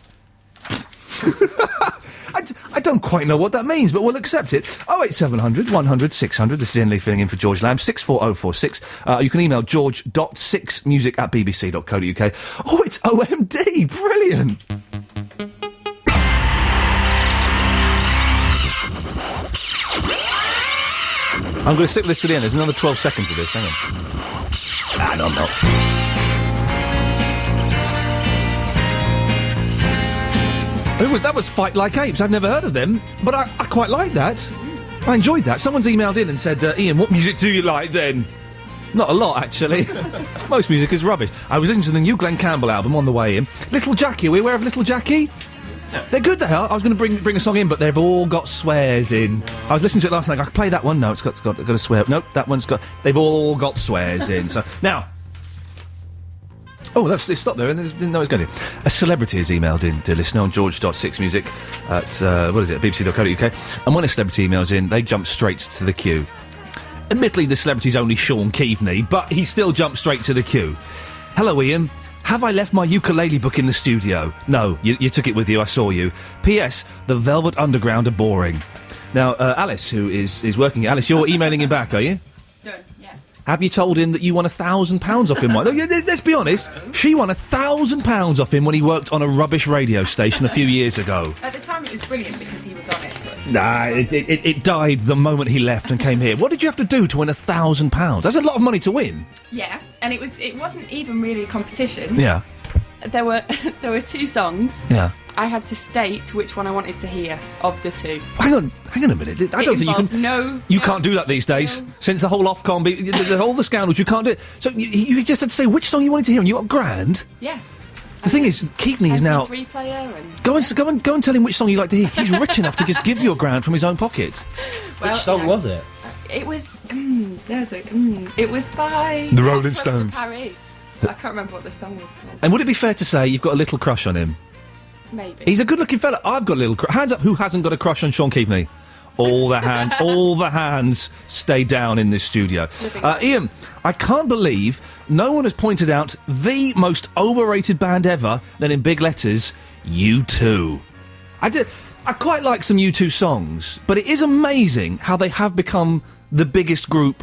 I don't quite know what that means, but we'll accept it. 08700 100 600. This is Ian Lee filling in for George Lamb. 64046. You can email george.6music@bbc.co.uk. Oh, it's OMD. Brilliant. I'm going to stick with this to the end. There's another 12 seconds of this. Hang on. No, I'm not. That was Fight Like Apes. I've never heard of them, but I quite like that. I enjoyed that. Someone's emailed in and said, Ian, what music do you like then? Not a lot, actually. Most music is rubbish. I was listening to the new Glenn Campbell album on the way in. Little Jackie, are we aware of Little Jackie? No. They're good, they are. I was going to bring a song in, but they've all got swears in. I was listening to it last night. I could play that one. No, it's got a swear. Nope, that one's got... They've all got swears in. So, now... Oh, it stopped there, and didn't know it was going to. A celebrity has emailed in to listener on george.6music at, bbc.co.uk, and when a celebrity emails in, they jump straight to the queue. Admittedly, the celebrity's only Sean Keaveney, but he still jumped straight to the queue. Hello, Ian. Have I left my ukulele book in the studio? No, you took it with you, I saw you. P.S. The Velvet Underground are boring. Now, Alice, who is working... Alice, you're emailing him back, are you? Done, yeah. Have you told him that you won £1,000 off him? Let's be honest. She won £1,000 off him when he worked on a rubbish radio station a few years ago. At the time, it was brilliant because he was on it. But... Nah, it died the moment he left and came here. What did you have to do to win £1,000? That's a lot of money to win. Yeah, and it wasn't even really a competition. Yeah. There were 2 songs. Yeah. I had to state which one I wanted to hear of the 2. Hang on a minute. I don't think you can. You can't do that these days. No. Since the whole Ofcom, all the scandals, you can't do it. So you just had to say which song you wanted to hear, and you got £1,000. Yeah. The thing is, Keaveney is now. Player and... Go and tell him which song you like to hear. He's rich enough to just give you £1,000 from his own pocket. Well, which song was it? It was. It was by the Rolling Stones. Paris. I can't remember what the song was called. And would it be fair to say you've got a little crush on him? Maybe. He's a good-looking fella. I've got a little crush. Hands up, who hasn't got a crush on Sean Keaveney? All the hands stay down in this studio. Ian, I can't believe no one has pointed out the most overrated band ever, then in big letters, U2. I quite like some U2 songs, but it is amazing how they have become the biggest group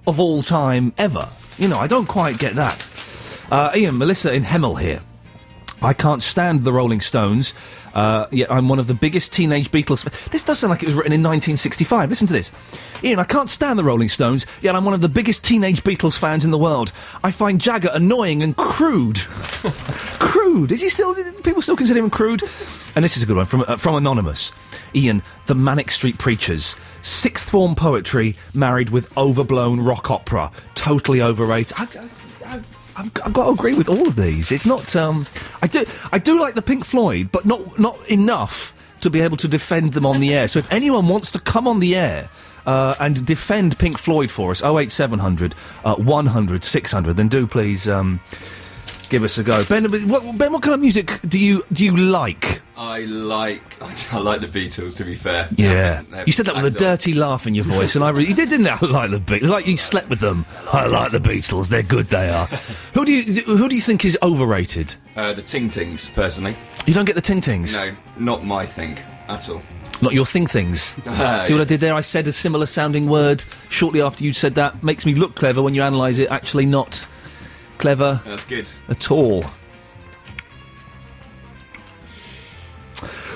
of all time ever. I don't quite get that. Ian, Melissa in Hemel here. I can't stand the Rolling Stones, yet I'm one of the biggest teenage Beatles... This does sound like it was written in 1965. Listen to this. Ian, I can't stand the Rolling Stones, yet I'm one of the biggest teenage Beatles fans in the world. I find Jagger annoying and crude. Crude? Is he still... People still consider him crude? And this is a good one, from Anonymous. Ian, the Manic Street Preachers. Sixth form poetry married with overblown rock opera. Totally overrated. I've got to agree with all of these. It's not. I do like the Pink Floyd, but not enough to be able to defend them on the air. So if anyone wants to come on the air and defend Pink Floyd for us, 08700 100 600, then do please give us a go. Ben, what kind of music do you like? I like the Beatles, to be fair. Yeah. You said that with a dirty laugh in your voice, and you did, didn't I like the Beatles? It's like you slept with them. I like the Beatles. They're good, they are. Who do you think is overrated? The Ting-Tings, personally. You don't get the Ting-Tings? No, not my thing, at all. Not your things. See what I did there? I said a similar sounding word shortly after you said that. Makes me look clever when you analyse it. Actually not clever. That's good. At all.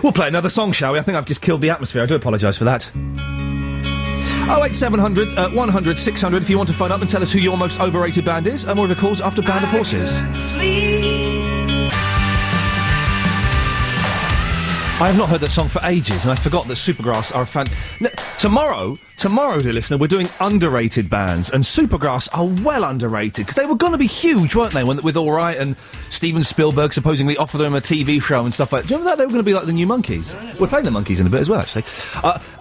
We'll play another song, shall we? I think I've just killed the atmosphere. I do apologise for that. 08700 100 600 if you want to phone up and tell us who your most overrated band is. And more of your calls after Band of Horses. I have not heard that song for ages, and I forgot that Supergrass are a fan... Tomorrow, dear listener, we're doing underrated bands, and Supergrass are well underrated, because they were going to be huge, weren't they, with All Right, and Steven Spielberg supposedly offered them a TV show and stuff like that. Do you remember that? They were going to be like the new Monkees. We're playing the Monkees in a bit as well, actually.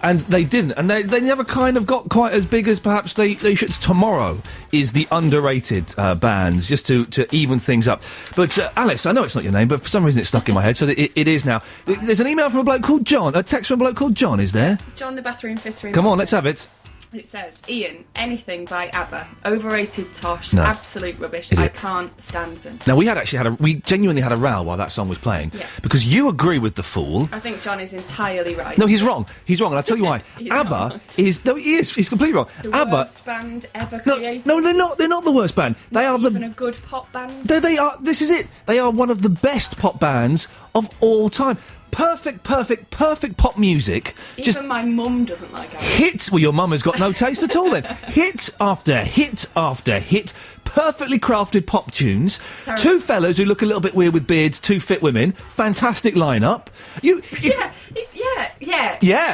And they didn't, and they never kind of got quite as big as perhaps they should. Tomorrow is the underrated bands, just to even things up. But, Alice, I know it's not your name, but for some reason it's stuck in my head, so it is now. There's an email from a bloke called John, a text from a bloke called John, is there? John the bathroom fitter. Come on, let's have it. It says, Ian, anything by ABBA. Overrated, tosh, No. absolute rubbish. Idiot. I can't stand them. Now, we genuinely had a row while that song was playing. Yeah. Because you agree with The Fool. I think John is entirely right. No, he's wrong. He's wrong, and I'll tell you why. He's ABBA wrong. is... No, he is. He's completely wrong. The ABBA... worst band ever created. No, they're not. They're not the worst band. They are even a good pop band. They are... This is it. They are one of the best pop bands of all time. Perfect pop music. Even my mum doesn't like it. Hits. Well, your mum has got no taste at all then. Hit after hit after hit. Perfectly crafted pop tunes. Terrible. Two fellas who look a little bit weird with beards, two fit women. Fantastic lineup. Yeah.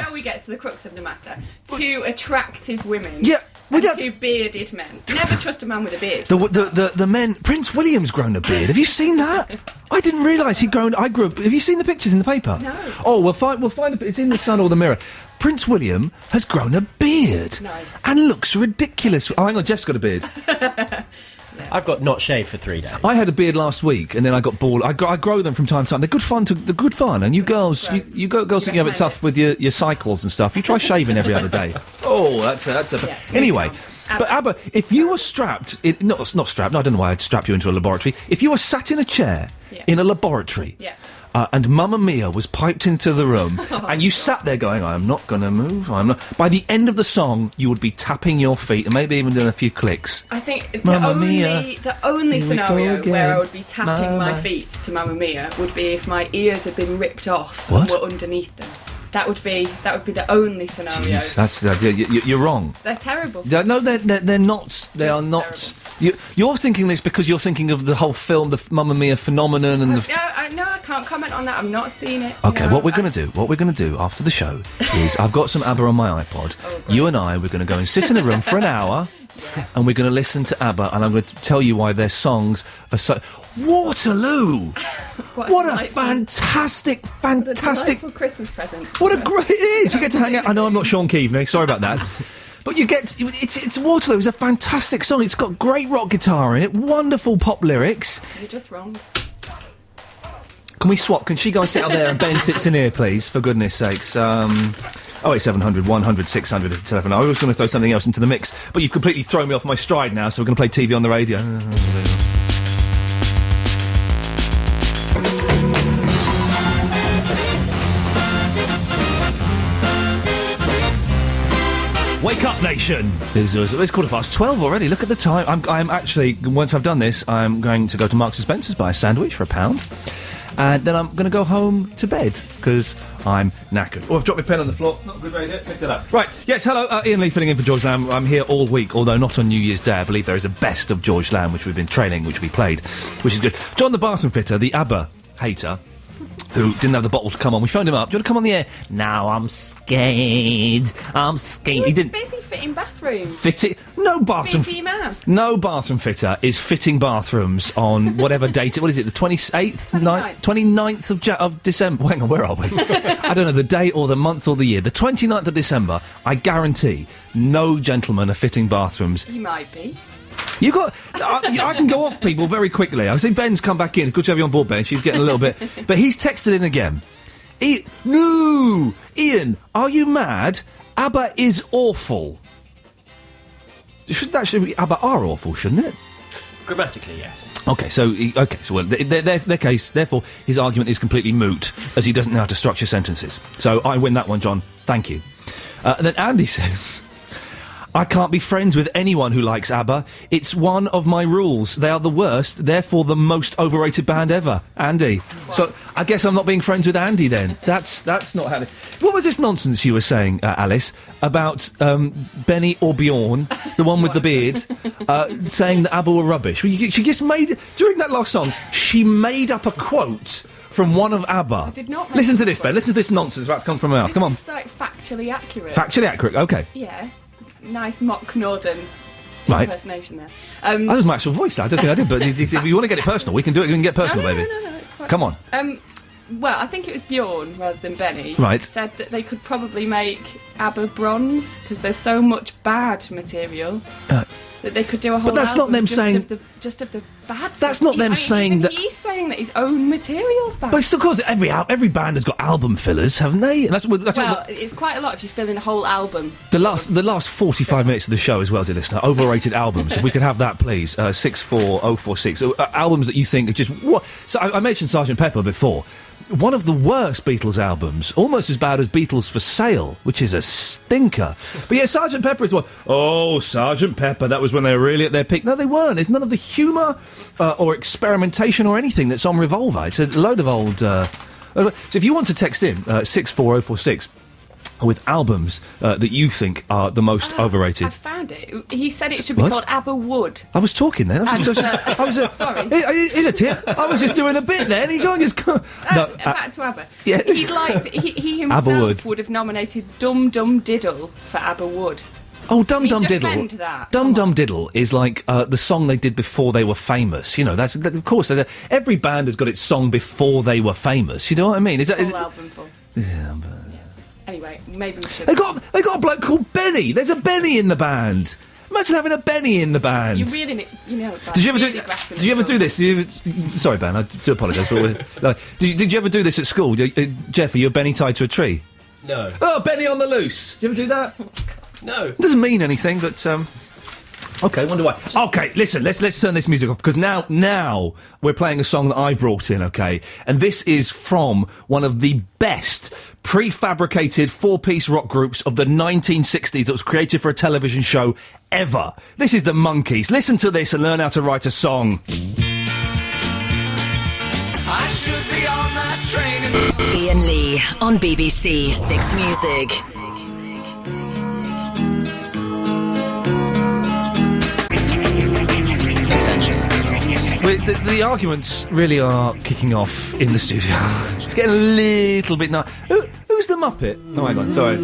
Now we get to the crux of the matter. Two attractive women. Yeah. Well, and two bearded men. Never trust a man with a beard. The men... Prince William's grown a beard. Have you seen that? I didn't realise he'd grown... I grew up... Have you seen the pictures in the paper? No. Oh, we'll find it's in the Sun or the Mirror. Prince William has grown a beard. Nice. And looks ridiculous. Oh, hang on, Jeff's got a beard. I've got not shaved for 3 days. I had a beard last week, and then I got bored. I grow them from time to time. They're good fun. And you girls, you girls think you have it tough with your cycles and stuff. You try shaving every other day. Oh, that's a. Yeah, anyway, but ABBA, if you were strapped, not strapped. No, I don't know why I'd strap you into a laboratory. If you were sat in a chair in a laboratory. Yeah. And Mamma Mia was piped into the room, and you sat there going, I'm not going to move, I'm not... By the end of the song, you would be tapping your feet and maybe even doing a few clicks. I think Mamma the Mia, only scenario again. where I would be tapping my Mamma. feet to Mamma Mia would be if my ears had been ripped off What? and were underneath them. That would be the only scenario. Jeez, that's... You're wrong. They're terrible. They're not. They are not... You're thinking this because you're thinking of the whole film, the Mamma Mia phenomenon and No, I can't comment on that. I've not seen it. Okay, what we're going to do after the show is I've got some ABBA on my iPod. You and we're going to go and sit in a room for an hour, and we're going to listen to ABBA, and I'm going to tell you why their songs are so... Waterloo! What a fantastic... What a delightful Christmas present. What a great... It is! You get to hang out... I know I'm not Sean Keaveney, sorry about that. But you get... It's Waterloo. It's a fantastic song. It's got great rock guitar in it, wonderful pop lyrics. You're just wrong. Can we swap? Can she go and sit out there and Ben sits in here, please? For goodness sakes. 08700 100 600 is the telephone. I was going to throw something else into the mix, but you've completely thrown me off my stride now, so we're going to play TV on the radio. Wake up, nation! It's 12:15 already. Look at the time. I'm actually, once I've done this, I'm going to go to Marks and Spencer's, buy a sandwich for £1. and then I'm going to go home to bed, because I'm knackered. Oh, I've dropped my pen on the floor. Not a good idea. Pick that up. Right, yes, hello, Iain Lee filling in for George Lamb. I'm here all week, although not on New Year's Day. I believe there is a best of George Lamb, which we've been training, which we played, which is good. John the bathroom fitter, the ABBA hater, who didn't have the bottle to come on. We phoned him up. Do you want to come on the air? No, I'm scared. I'm scared. He didn't busy fitting bathrooms. Fitting? No bathroom. Busy man. No bathroom fitter is fitting bathrooms on whatever date. What is it? The 28th, 29th of December. Hang on, where are we? I don't know the day or the month or the year. The 29th of December. I guarantee no gentlemen are fitting bathrooms. He might be. You got. I can go off people very quickly. I see Ben's come back in. Good to have you on board, Ben. She's getting a little bit, but he's texted in again. No, Iain, are you mad? ABBA is awful. That should be ABBA are awful, shouldn't it? Grammatically, yes. Okay, so well, their case, therefore, his argument is completely moot, as he doesn't know how to structure sentences. So I win that one, John. Thank you. And then Andy says, I can't be friends with anyone who likes ABBA. It's one of my rules. They are the worst, therefore the most overrated band ever. Andy. What? So I guess I'm not being friends with Andy then. That's not how... What was this nonsense you were saying, Alice, about Benny or Bjorn, the one with the beard, saying that ABBA were rubbish? She just made... During that last song, she made up a quote from one of ABBA. I did not. Listen to this, Ben. Listen to this nonsense about to come from her mouth. Come on. It's like factually accurate. Factually accurate. Okay. Yeah. Nice mock northern impersonation there. That was my actual voice. I don't think I did, but if you want to get it personal, we can do it. We can get personal, baby. No, it's quite... Come on. Well, I think it was Bjorn rather than Benny. Right. Said that they could probably make ABBA bronze because there's so much bad material that they could do a whole. But that's not them saying of the bad. That's stuff. not them saying that. He's saying that his own material's bad. But it's of course every band has got album fillers, haven't they? And it's quite a lot if you fill in a whole album. The last 45 minutes of the show as well, dear listener. Overrated albums. If we could have that, please. 64046. Albums that you think are just what? So I mentioned Sgt. Pepper before. One of the worst Beatles albums, almost as bad as Beatles for Sale, which is a stinker. But yeah, Sgt. Pepper is the one. Oh, Sgt. Pepper, that was when they were really at their peak. No, they weren't. There's none of the humour or experimentation or anything that's on Revolver. It's a load of old... So if you want to text in, 64046... with albums that you think are the most overrated. I found it. He said it should be called ABBA Wood. I was talking then. Sorry. Here's a tip. I was just doing a bit then. He going just... back to ABBA. Yeah. He himself would have nominated Dum Dum Diddle for ABBA Wood. Oh, Dum Dum Diddle. That. Dum Dum Diddle is like the song they did before they were famous. You know, of course, every band has got its song before they were famous. You know what I mean? Full album full. Yeah, but... Anyway, maybe we should... They got a bloke called Benny. There's a Benny in the band. Imagine having a Benny in the band. You really, Did you ever do this? Sorry, Ben, I do apologise, but did you ever do this at school? Jeff, are you a Benny tied to a tree? No. Oh, Benny on the loose. Did you ever do that? No. It doesn't mean anything, but okay, wonder why. Okay, listen, let's turn this music off, because now we're playing a song that I brought in, okay? And this is from one of the best prefabricated four-piece rock groups of the 1960s that was created for a television show ever. This is the Monkees. Listen to this and learn how to write a song. I should be on that train. Iain Lee on BBC Six Music. The arguments really are kicking off in the studio. It's getting a little bit Who's the Muppet? Oh, hang on, sorry.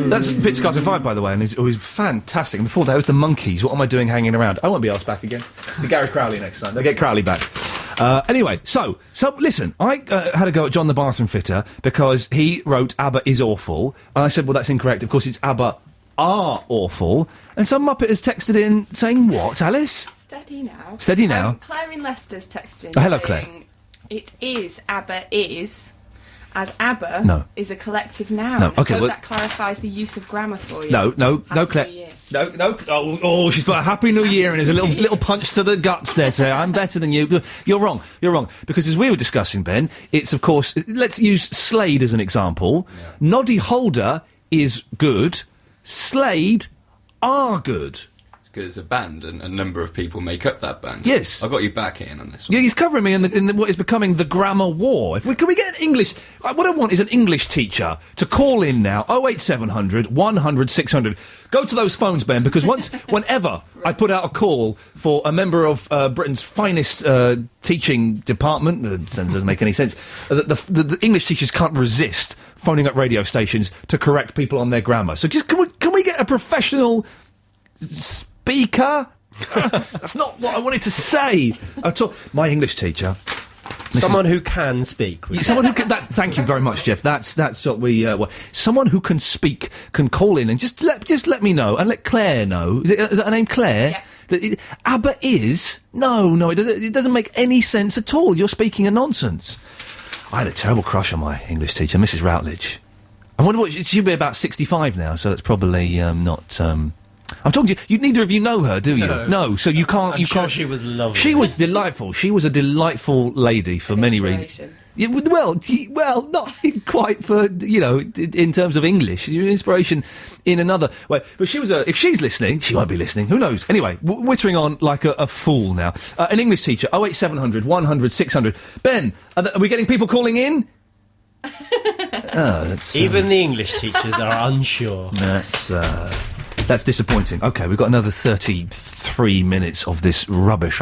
That's Pizzicato 5, by the way, and it was fantastic. And before that, it was the Monkees. What am I doing hanging around? I won't be asked back again. The Gary Crowley next time. They'll get Crowley back. Anyway, so listen, I had a go at John the bathroom fitter because he wrote ABBA is awful. And I said, well, that's incorrect. Of course, it's ABBA are awful. And some Muppet has texted in saying what, Alice? Steady now. Claire in Leicester's texted in. Oh, hello, Claire. It is ABBA is, as ABBA is a collective noun. No, okay, that clarifies the use of grammar for you. No, Claire. No. Oh, she's got a Happy New Year, and there's a little punch to the guts there. So I'm better than you. You're wrong. Because as we were discussing, Ben, it's of course. Let's use Slade as an example. Yeah. Noddy Holder is good. Slade are good. because a band and a number of people make up that band. Yes. I got you back, Iain, on this one. Yeah, he's covering me in what is becoming the grammar war. Can we get an English... What I want is an English teacher to call in now, 08700 100 600. Go to those phones, Ben, because whenever I put out a call for a member of Britain's finest teaching department, that doesn't make any sense, the English teachers can't resist phoning up radio stations to correct people on their grammar. So just can we get a professional speaker? That's not what I wanted to say at all. My English teacher. Someone who can speak. Someone who can. Thank you very much, Jeff. That's what we. Someone who can speak can call in and just let me know and let Claire know. Is that her name, Claire? Yeah. That ABBA is no. It doesn't make any sense at all. You're speaking a nonsense. I had a terrible crush on my English teacher, Mrs. Routledge. I wonder what she'd be about 65 now, so that's probably not. I'm talking to you. Neither of you know her, do you? No. So you can't. I'm sure she was lovely. She was delightful. She was a delightful lady for many reasons. Yeah, well, not quite for in terms of English. Inspiration in another way. But she was if she's listening, she won't be listening. Who knows? Anyway, whittering on like a fool now. An English teacher, 08700 100 600. Ben, are we getting people calling in? Even the English teachers are unsure. That's disappointing. OK, we've got another 33 minutes of this rubbish.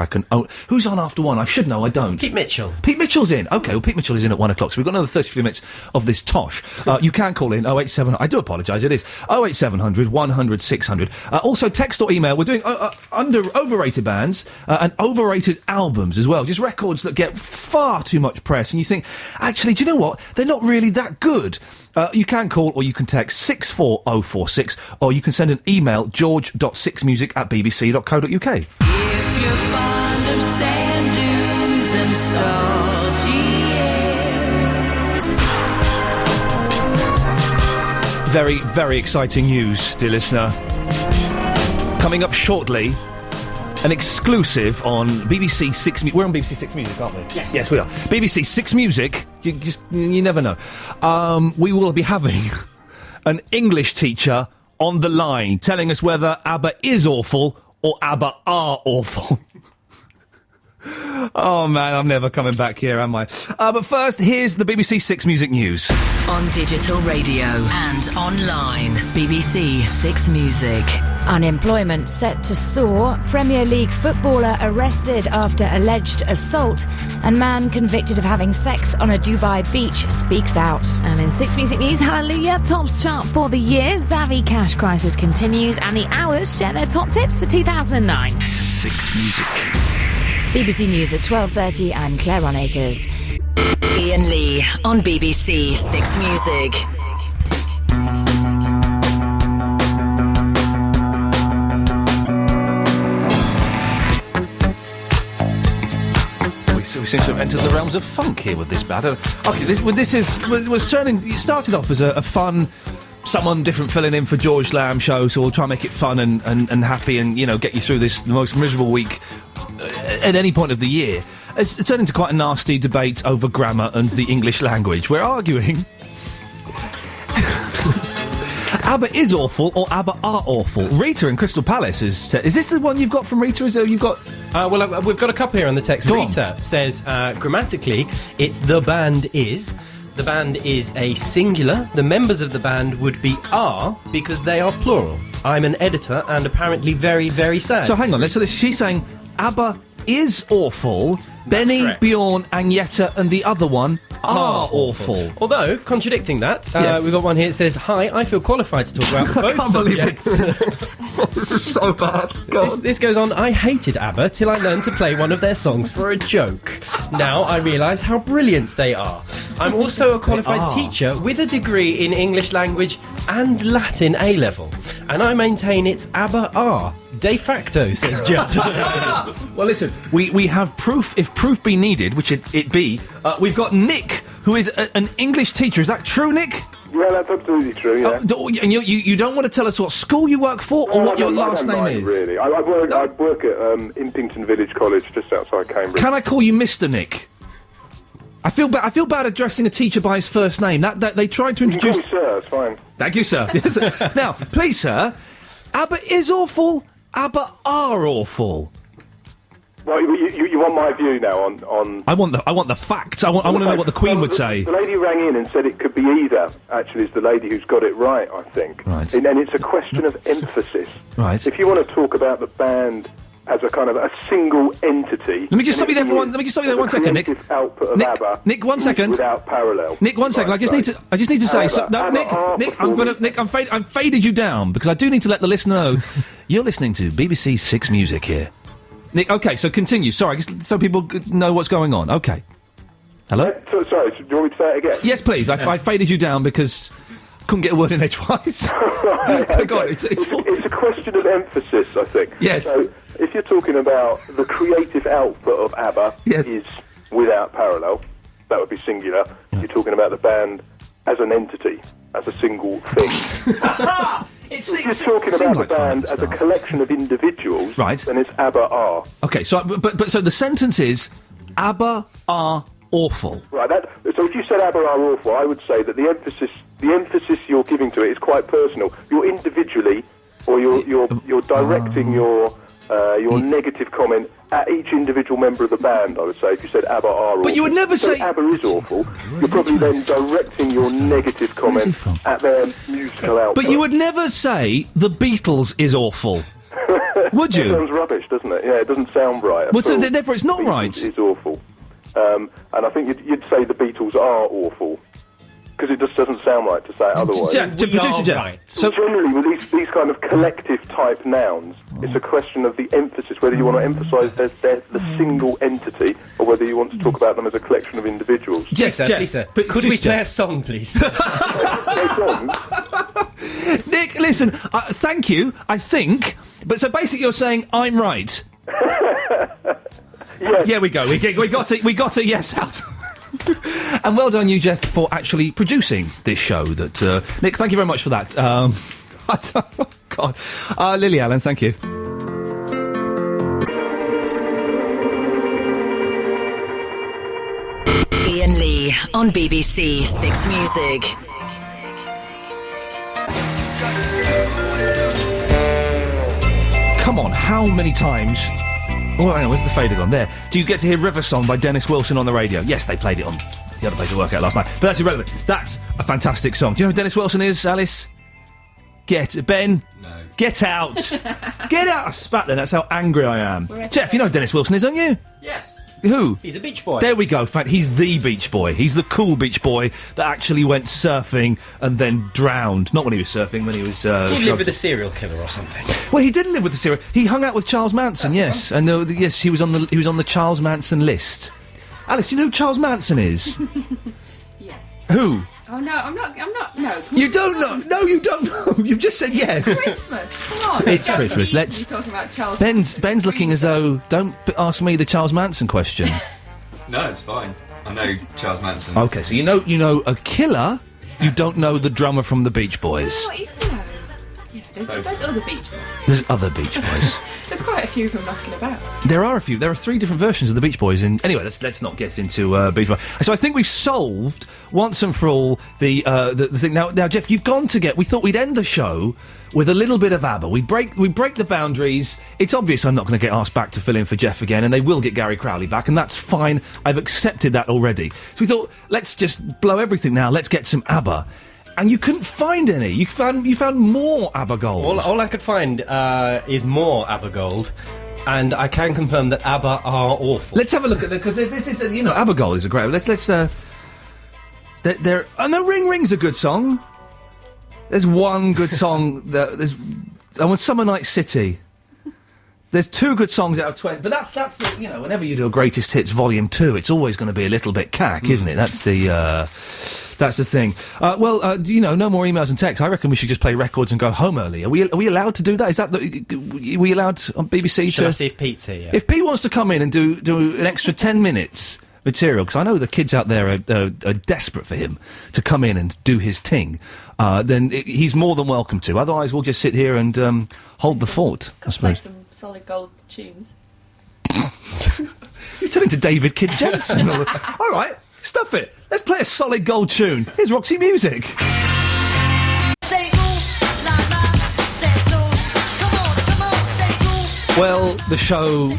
Who's on after one? I should know, I don't. Pete Mitchell. Pete Mitchell's in. OK, well, Pete Mitchell is in at 1 o'clock, so we've got another 33 minutes of this tosh. You can call in 087... I do apologise, it is 08700 100 600. Also, text or email. We're doing overrated bands and overrated albums as well. Just records that get far too much press, and you think, actually, do you know what? They're not really that good. You can call or you can text 64046, or you can send an email, george.sixmusic@bbc.co.uk. If you're fond of sand dunes and salty air. Very, very exciting news, dear listener. Coming up shortly, an exclusive on BBC Six Music. We're on BBC Six Music, aren't we? Yes. Yes, we are. BBC Six Music. You never know. We will be having an English teacher on the line telling us whether ABBA is awful or ABBA are awful. Oh, man, I'm never coming back here, am I? But first, here's the BBC Six Music News. On digital radio and online, BBC Six Music. Unemployment set to soar, Premier League footballer arrested after alleged assault, and man convicted of having sex on a Dubai beach speaks out. And in Six Music News, Hallelujah tops chart for the year, Zavi cash crisis continues, and the Hours share their top tips for 2009. Six Music. BBC News at 12:30 and Claire on Acres. Iain Lee on BBC Six Music. We seem to have entered the realms of funk here with this band. Okay, this it started off as a fun, someone different filling in for George Lamb show, so we'll try and make it fun and happy and, get you through the most miserable week at any point of the year. It's turned into quite a nasty debate over grammar and the English language. We're arguing ABBA is awful or ABBA are awful. Rita in Crystal Palace is this the one you've got from Rita? Is there, you've got... Well, we've got a couple here on the text. Go Rita says, grammatically, it's the band is. The band is a singular. The members of the band would be are because they are plural. I'm an editor and apparently very, very sad. So hang on, she's saying ABBA is awful. Benny, Bjorn, Agneta and the other one are awful. Although, contradicting that, yes. We've got one here that says, hi, I feel qualified to talk about both subjects. This is so bad. This goes on, I hated ABBA till I learned to play one of their songs for a joke. Now I realise how brilliant they are. I'm also a qualified teacher with a degree in English language and Latin A-level. And I maintain it's ABBA are. De facto, says Judd. Well, listen, we have proof, if proof be needed, which it be. We've got Nick, who is an English teacher. Is that true, Nick? Yeah, that's absolutely true, yeah. And you don't want to tell us what school you work for or what your last name is? Really. I work at Impington Village College, just outside Cambridge. Can I call you Mr. Nick? I feel bad addressing a teacher by his first name. That they tried to introduce... You can call me sir, it's fine. Thank you, sir. Now, please, sir, ABBA is awful ABBA are awful. Well, you want my view now on... I want the facts. I want to know what the Queen would say. The lady rang in and said it could be either. Actually, it's the lady who's got it right, I think. Right. And it's a question of emphasis. Right. If you want to talk about the band as a kind of a single entity... Let me just stop you there for one second, Nick. Nick, 1 second. Without parallel. Nick, 1 second. I just need to say... Nick, I've faded you down, because I do need to let the listener know you're listening to BBC Six Music here. Nick, OK, so continue. Sorry, just so people know what's going on. OK. Hello? Sorry, do you want me to say it again? Yes, please. I faded you down because I couldn't get a word in edgewise. Right, okay. It's a question of emphasis, I think. Yes. So, if you're talking about the creative output of ABBA is without parallel, that would be singular. Yeah. You're talking about the band as an entity, as a single thing. If you're talking about the band as a collection of individuals, then it's ABBA are. OK, so but so the sentence is ABBA are awful. Right. So if you said ABBA are awful, I would say that the emphasis you're giving to it is quite personal. You're individually, or you're directing your negative comment at each individual member of the band, I would say, if you said ABBA are awful. But you would never say... ABBA is awful, you're probably then directing your negative comment at their musical output. But you would never say the Beatles is awful. Would you? It sounds rubbish, doesn't it? Yeah, it doesn't sound right. Well, so therefore it's not Beatles right. It's awful. And I think you'd say the Beatles are awful. Because it just doesn't sound right to say it otherwise. Producer Jeff. Right. So generally, with these kind of collective type nouns, it's a question of the emphasis, whether you want to emphasise they're the single entity, or whether you want to talk about them as a collection of individuals. Yes, Jeff. But could we play a song, please? Nick, listen, thank you, I think, but so basically you're saying I'm right. Yes. Yeah, we go. We got a yes out. And well done you, Jeff, for actually producing this show. Nick, thank you very much for that. Oh, God. Lily Allen, thank you. Iain Lee on BBC Six Music. Come on, how many times... Oh, hang on, where's the fader gone? There. Do you get to hear River Song by Dennis Wilson on the radio? Yes, they played it on the other place at workout last night. But that's irrelevant. That's a fantastic song. Do you know who Dennis Wilson is, Alice? Ben? No. Get out! Get out! I spat then, that's how angry I am. Jeff, you know who Dennis Wilson is, don't you? Yes. Who? He's a beach boy. There we go. In fact, he's the beach boy. He's the cool beach boy that actually went surfing and then drowned. Not when he was surfing, when he was... he lived with a serial killer or something. Well, he didn't live with the serial... He hung out with Charles Manson, yes. And yes, he was on the Charles Manson list. Alice, do you know who Charles Manson is? Yes. Who? Oh, no, I'm not, no. You don't know? No, you don't know. You've just said yes. It's Christmas, come on. It's Christmas, let's... Talking about Charles Ben's looking as though... Don't ask me the Charles Manson question. No, it's fine. I know Charles Manson. OK, so you know a killer, you don't know the drummer from the Beach Boys. No, he's, there's other Beach Boys. There's other Beach Boys. There's quite a few of them knocking about. There are a few. There are 3 different versions of the Beach Boys. Anyway, let's not get into Beach Boys. So I think we've solved once and for all the thing. Now, Jeff, you've gone to get... We thought we'd end the show with a little bit of ABBA. We break the boundaries. It's obvious I'm not going to get asked back to fill in for Jeff again, and they will get Gary Crowley back, and that's fine. I've accepted that already. So we thought, let's just blow everything now. Let's get some ABBA. And you couldn't find any. You found more ABBA Gold. All I could find is more ABBA Gold, and I can confirm that ABBA are awful. Let's have a look at it, because this is ABBA Gold is a great. Let's and the Ring Ring's a good song. There's one good song I want Summer Night City. There's 2 good songs out of 20, but that's the, whenever you do a Greatest Hits Volume 2, it's always going to be a little bit cack, isn't it? That's the thing. No more emails and texts. I reckon we should just play records and go home early. Are we allowed to do that? Are we allowed on BBC Shall I see if Pete's here? Yeah. If Pete wants to come in and do an extra 10 minutes material, because I know the kids out there are desperate for him to come in and do his thing, then he's more than welcome to. Otherwise, we'll just sit here and hold the fort, I suppose. Play some solid gold tunes. You're turning to David Kidd Jensen. All right, stuff it. Let's play a solid gold tune. Here's Roxy Music. Say ooh, la la, say so. Come on, say ooh. Well, the show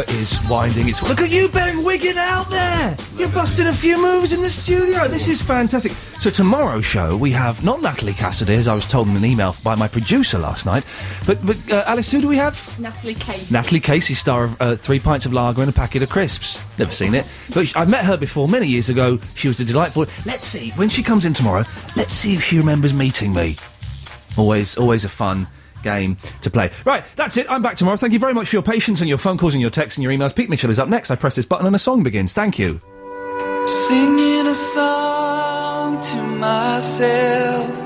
is winding its... Look at you, Ben, wigging out there! You're busting a few moves in the studio. This is fantastic. So tomorrow's show, we have not Natalie Cassidy, as I was told in an email by my producer last night, but Alice, who do we have? Natalie Casey. Natalie Casey, star of 3 pints of lager and a packet of crisps. Never seen it. But I met her before many years ago. She was a delightful... Let's see, when she comes in tomorrow, let's see if she remembers meeting me. Always a fun game to play. Right, that's it. I'm back tomorrow. Thank you very much for your patience and your phone calls and your texts and your emails. Pete Mitchell is up next. I press this button and a song begins. Thank you. Singing a song to myself.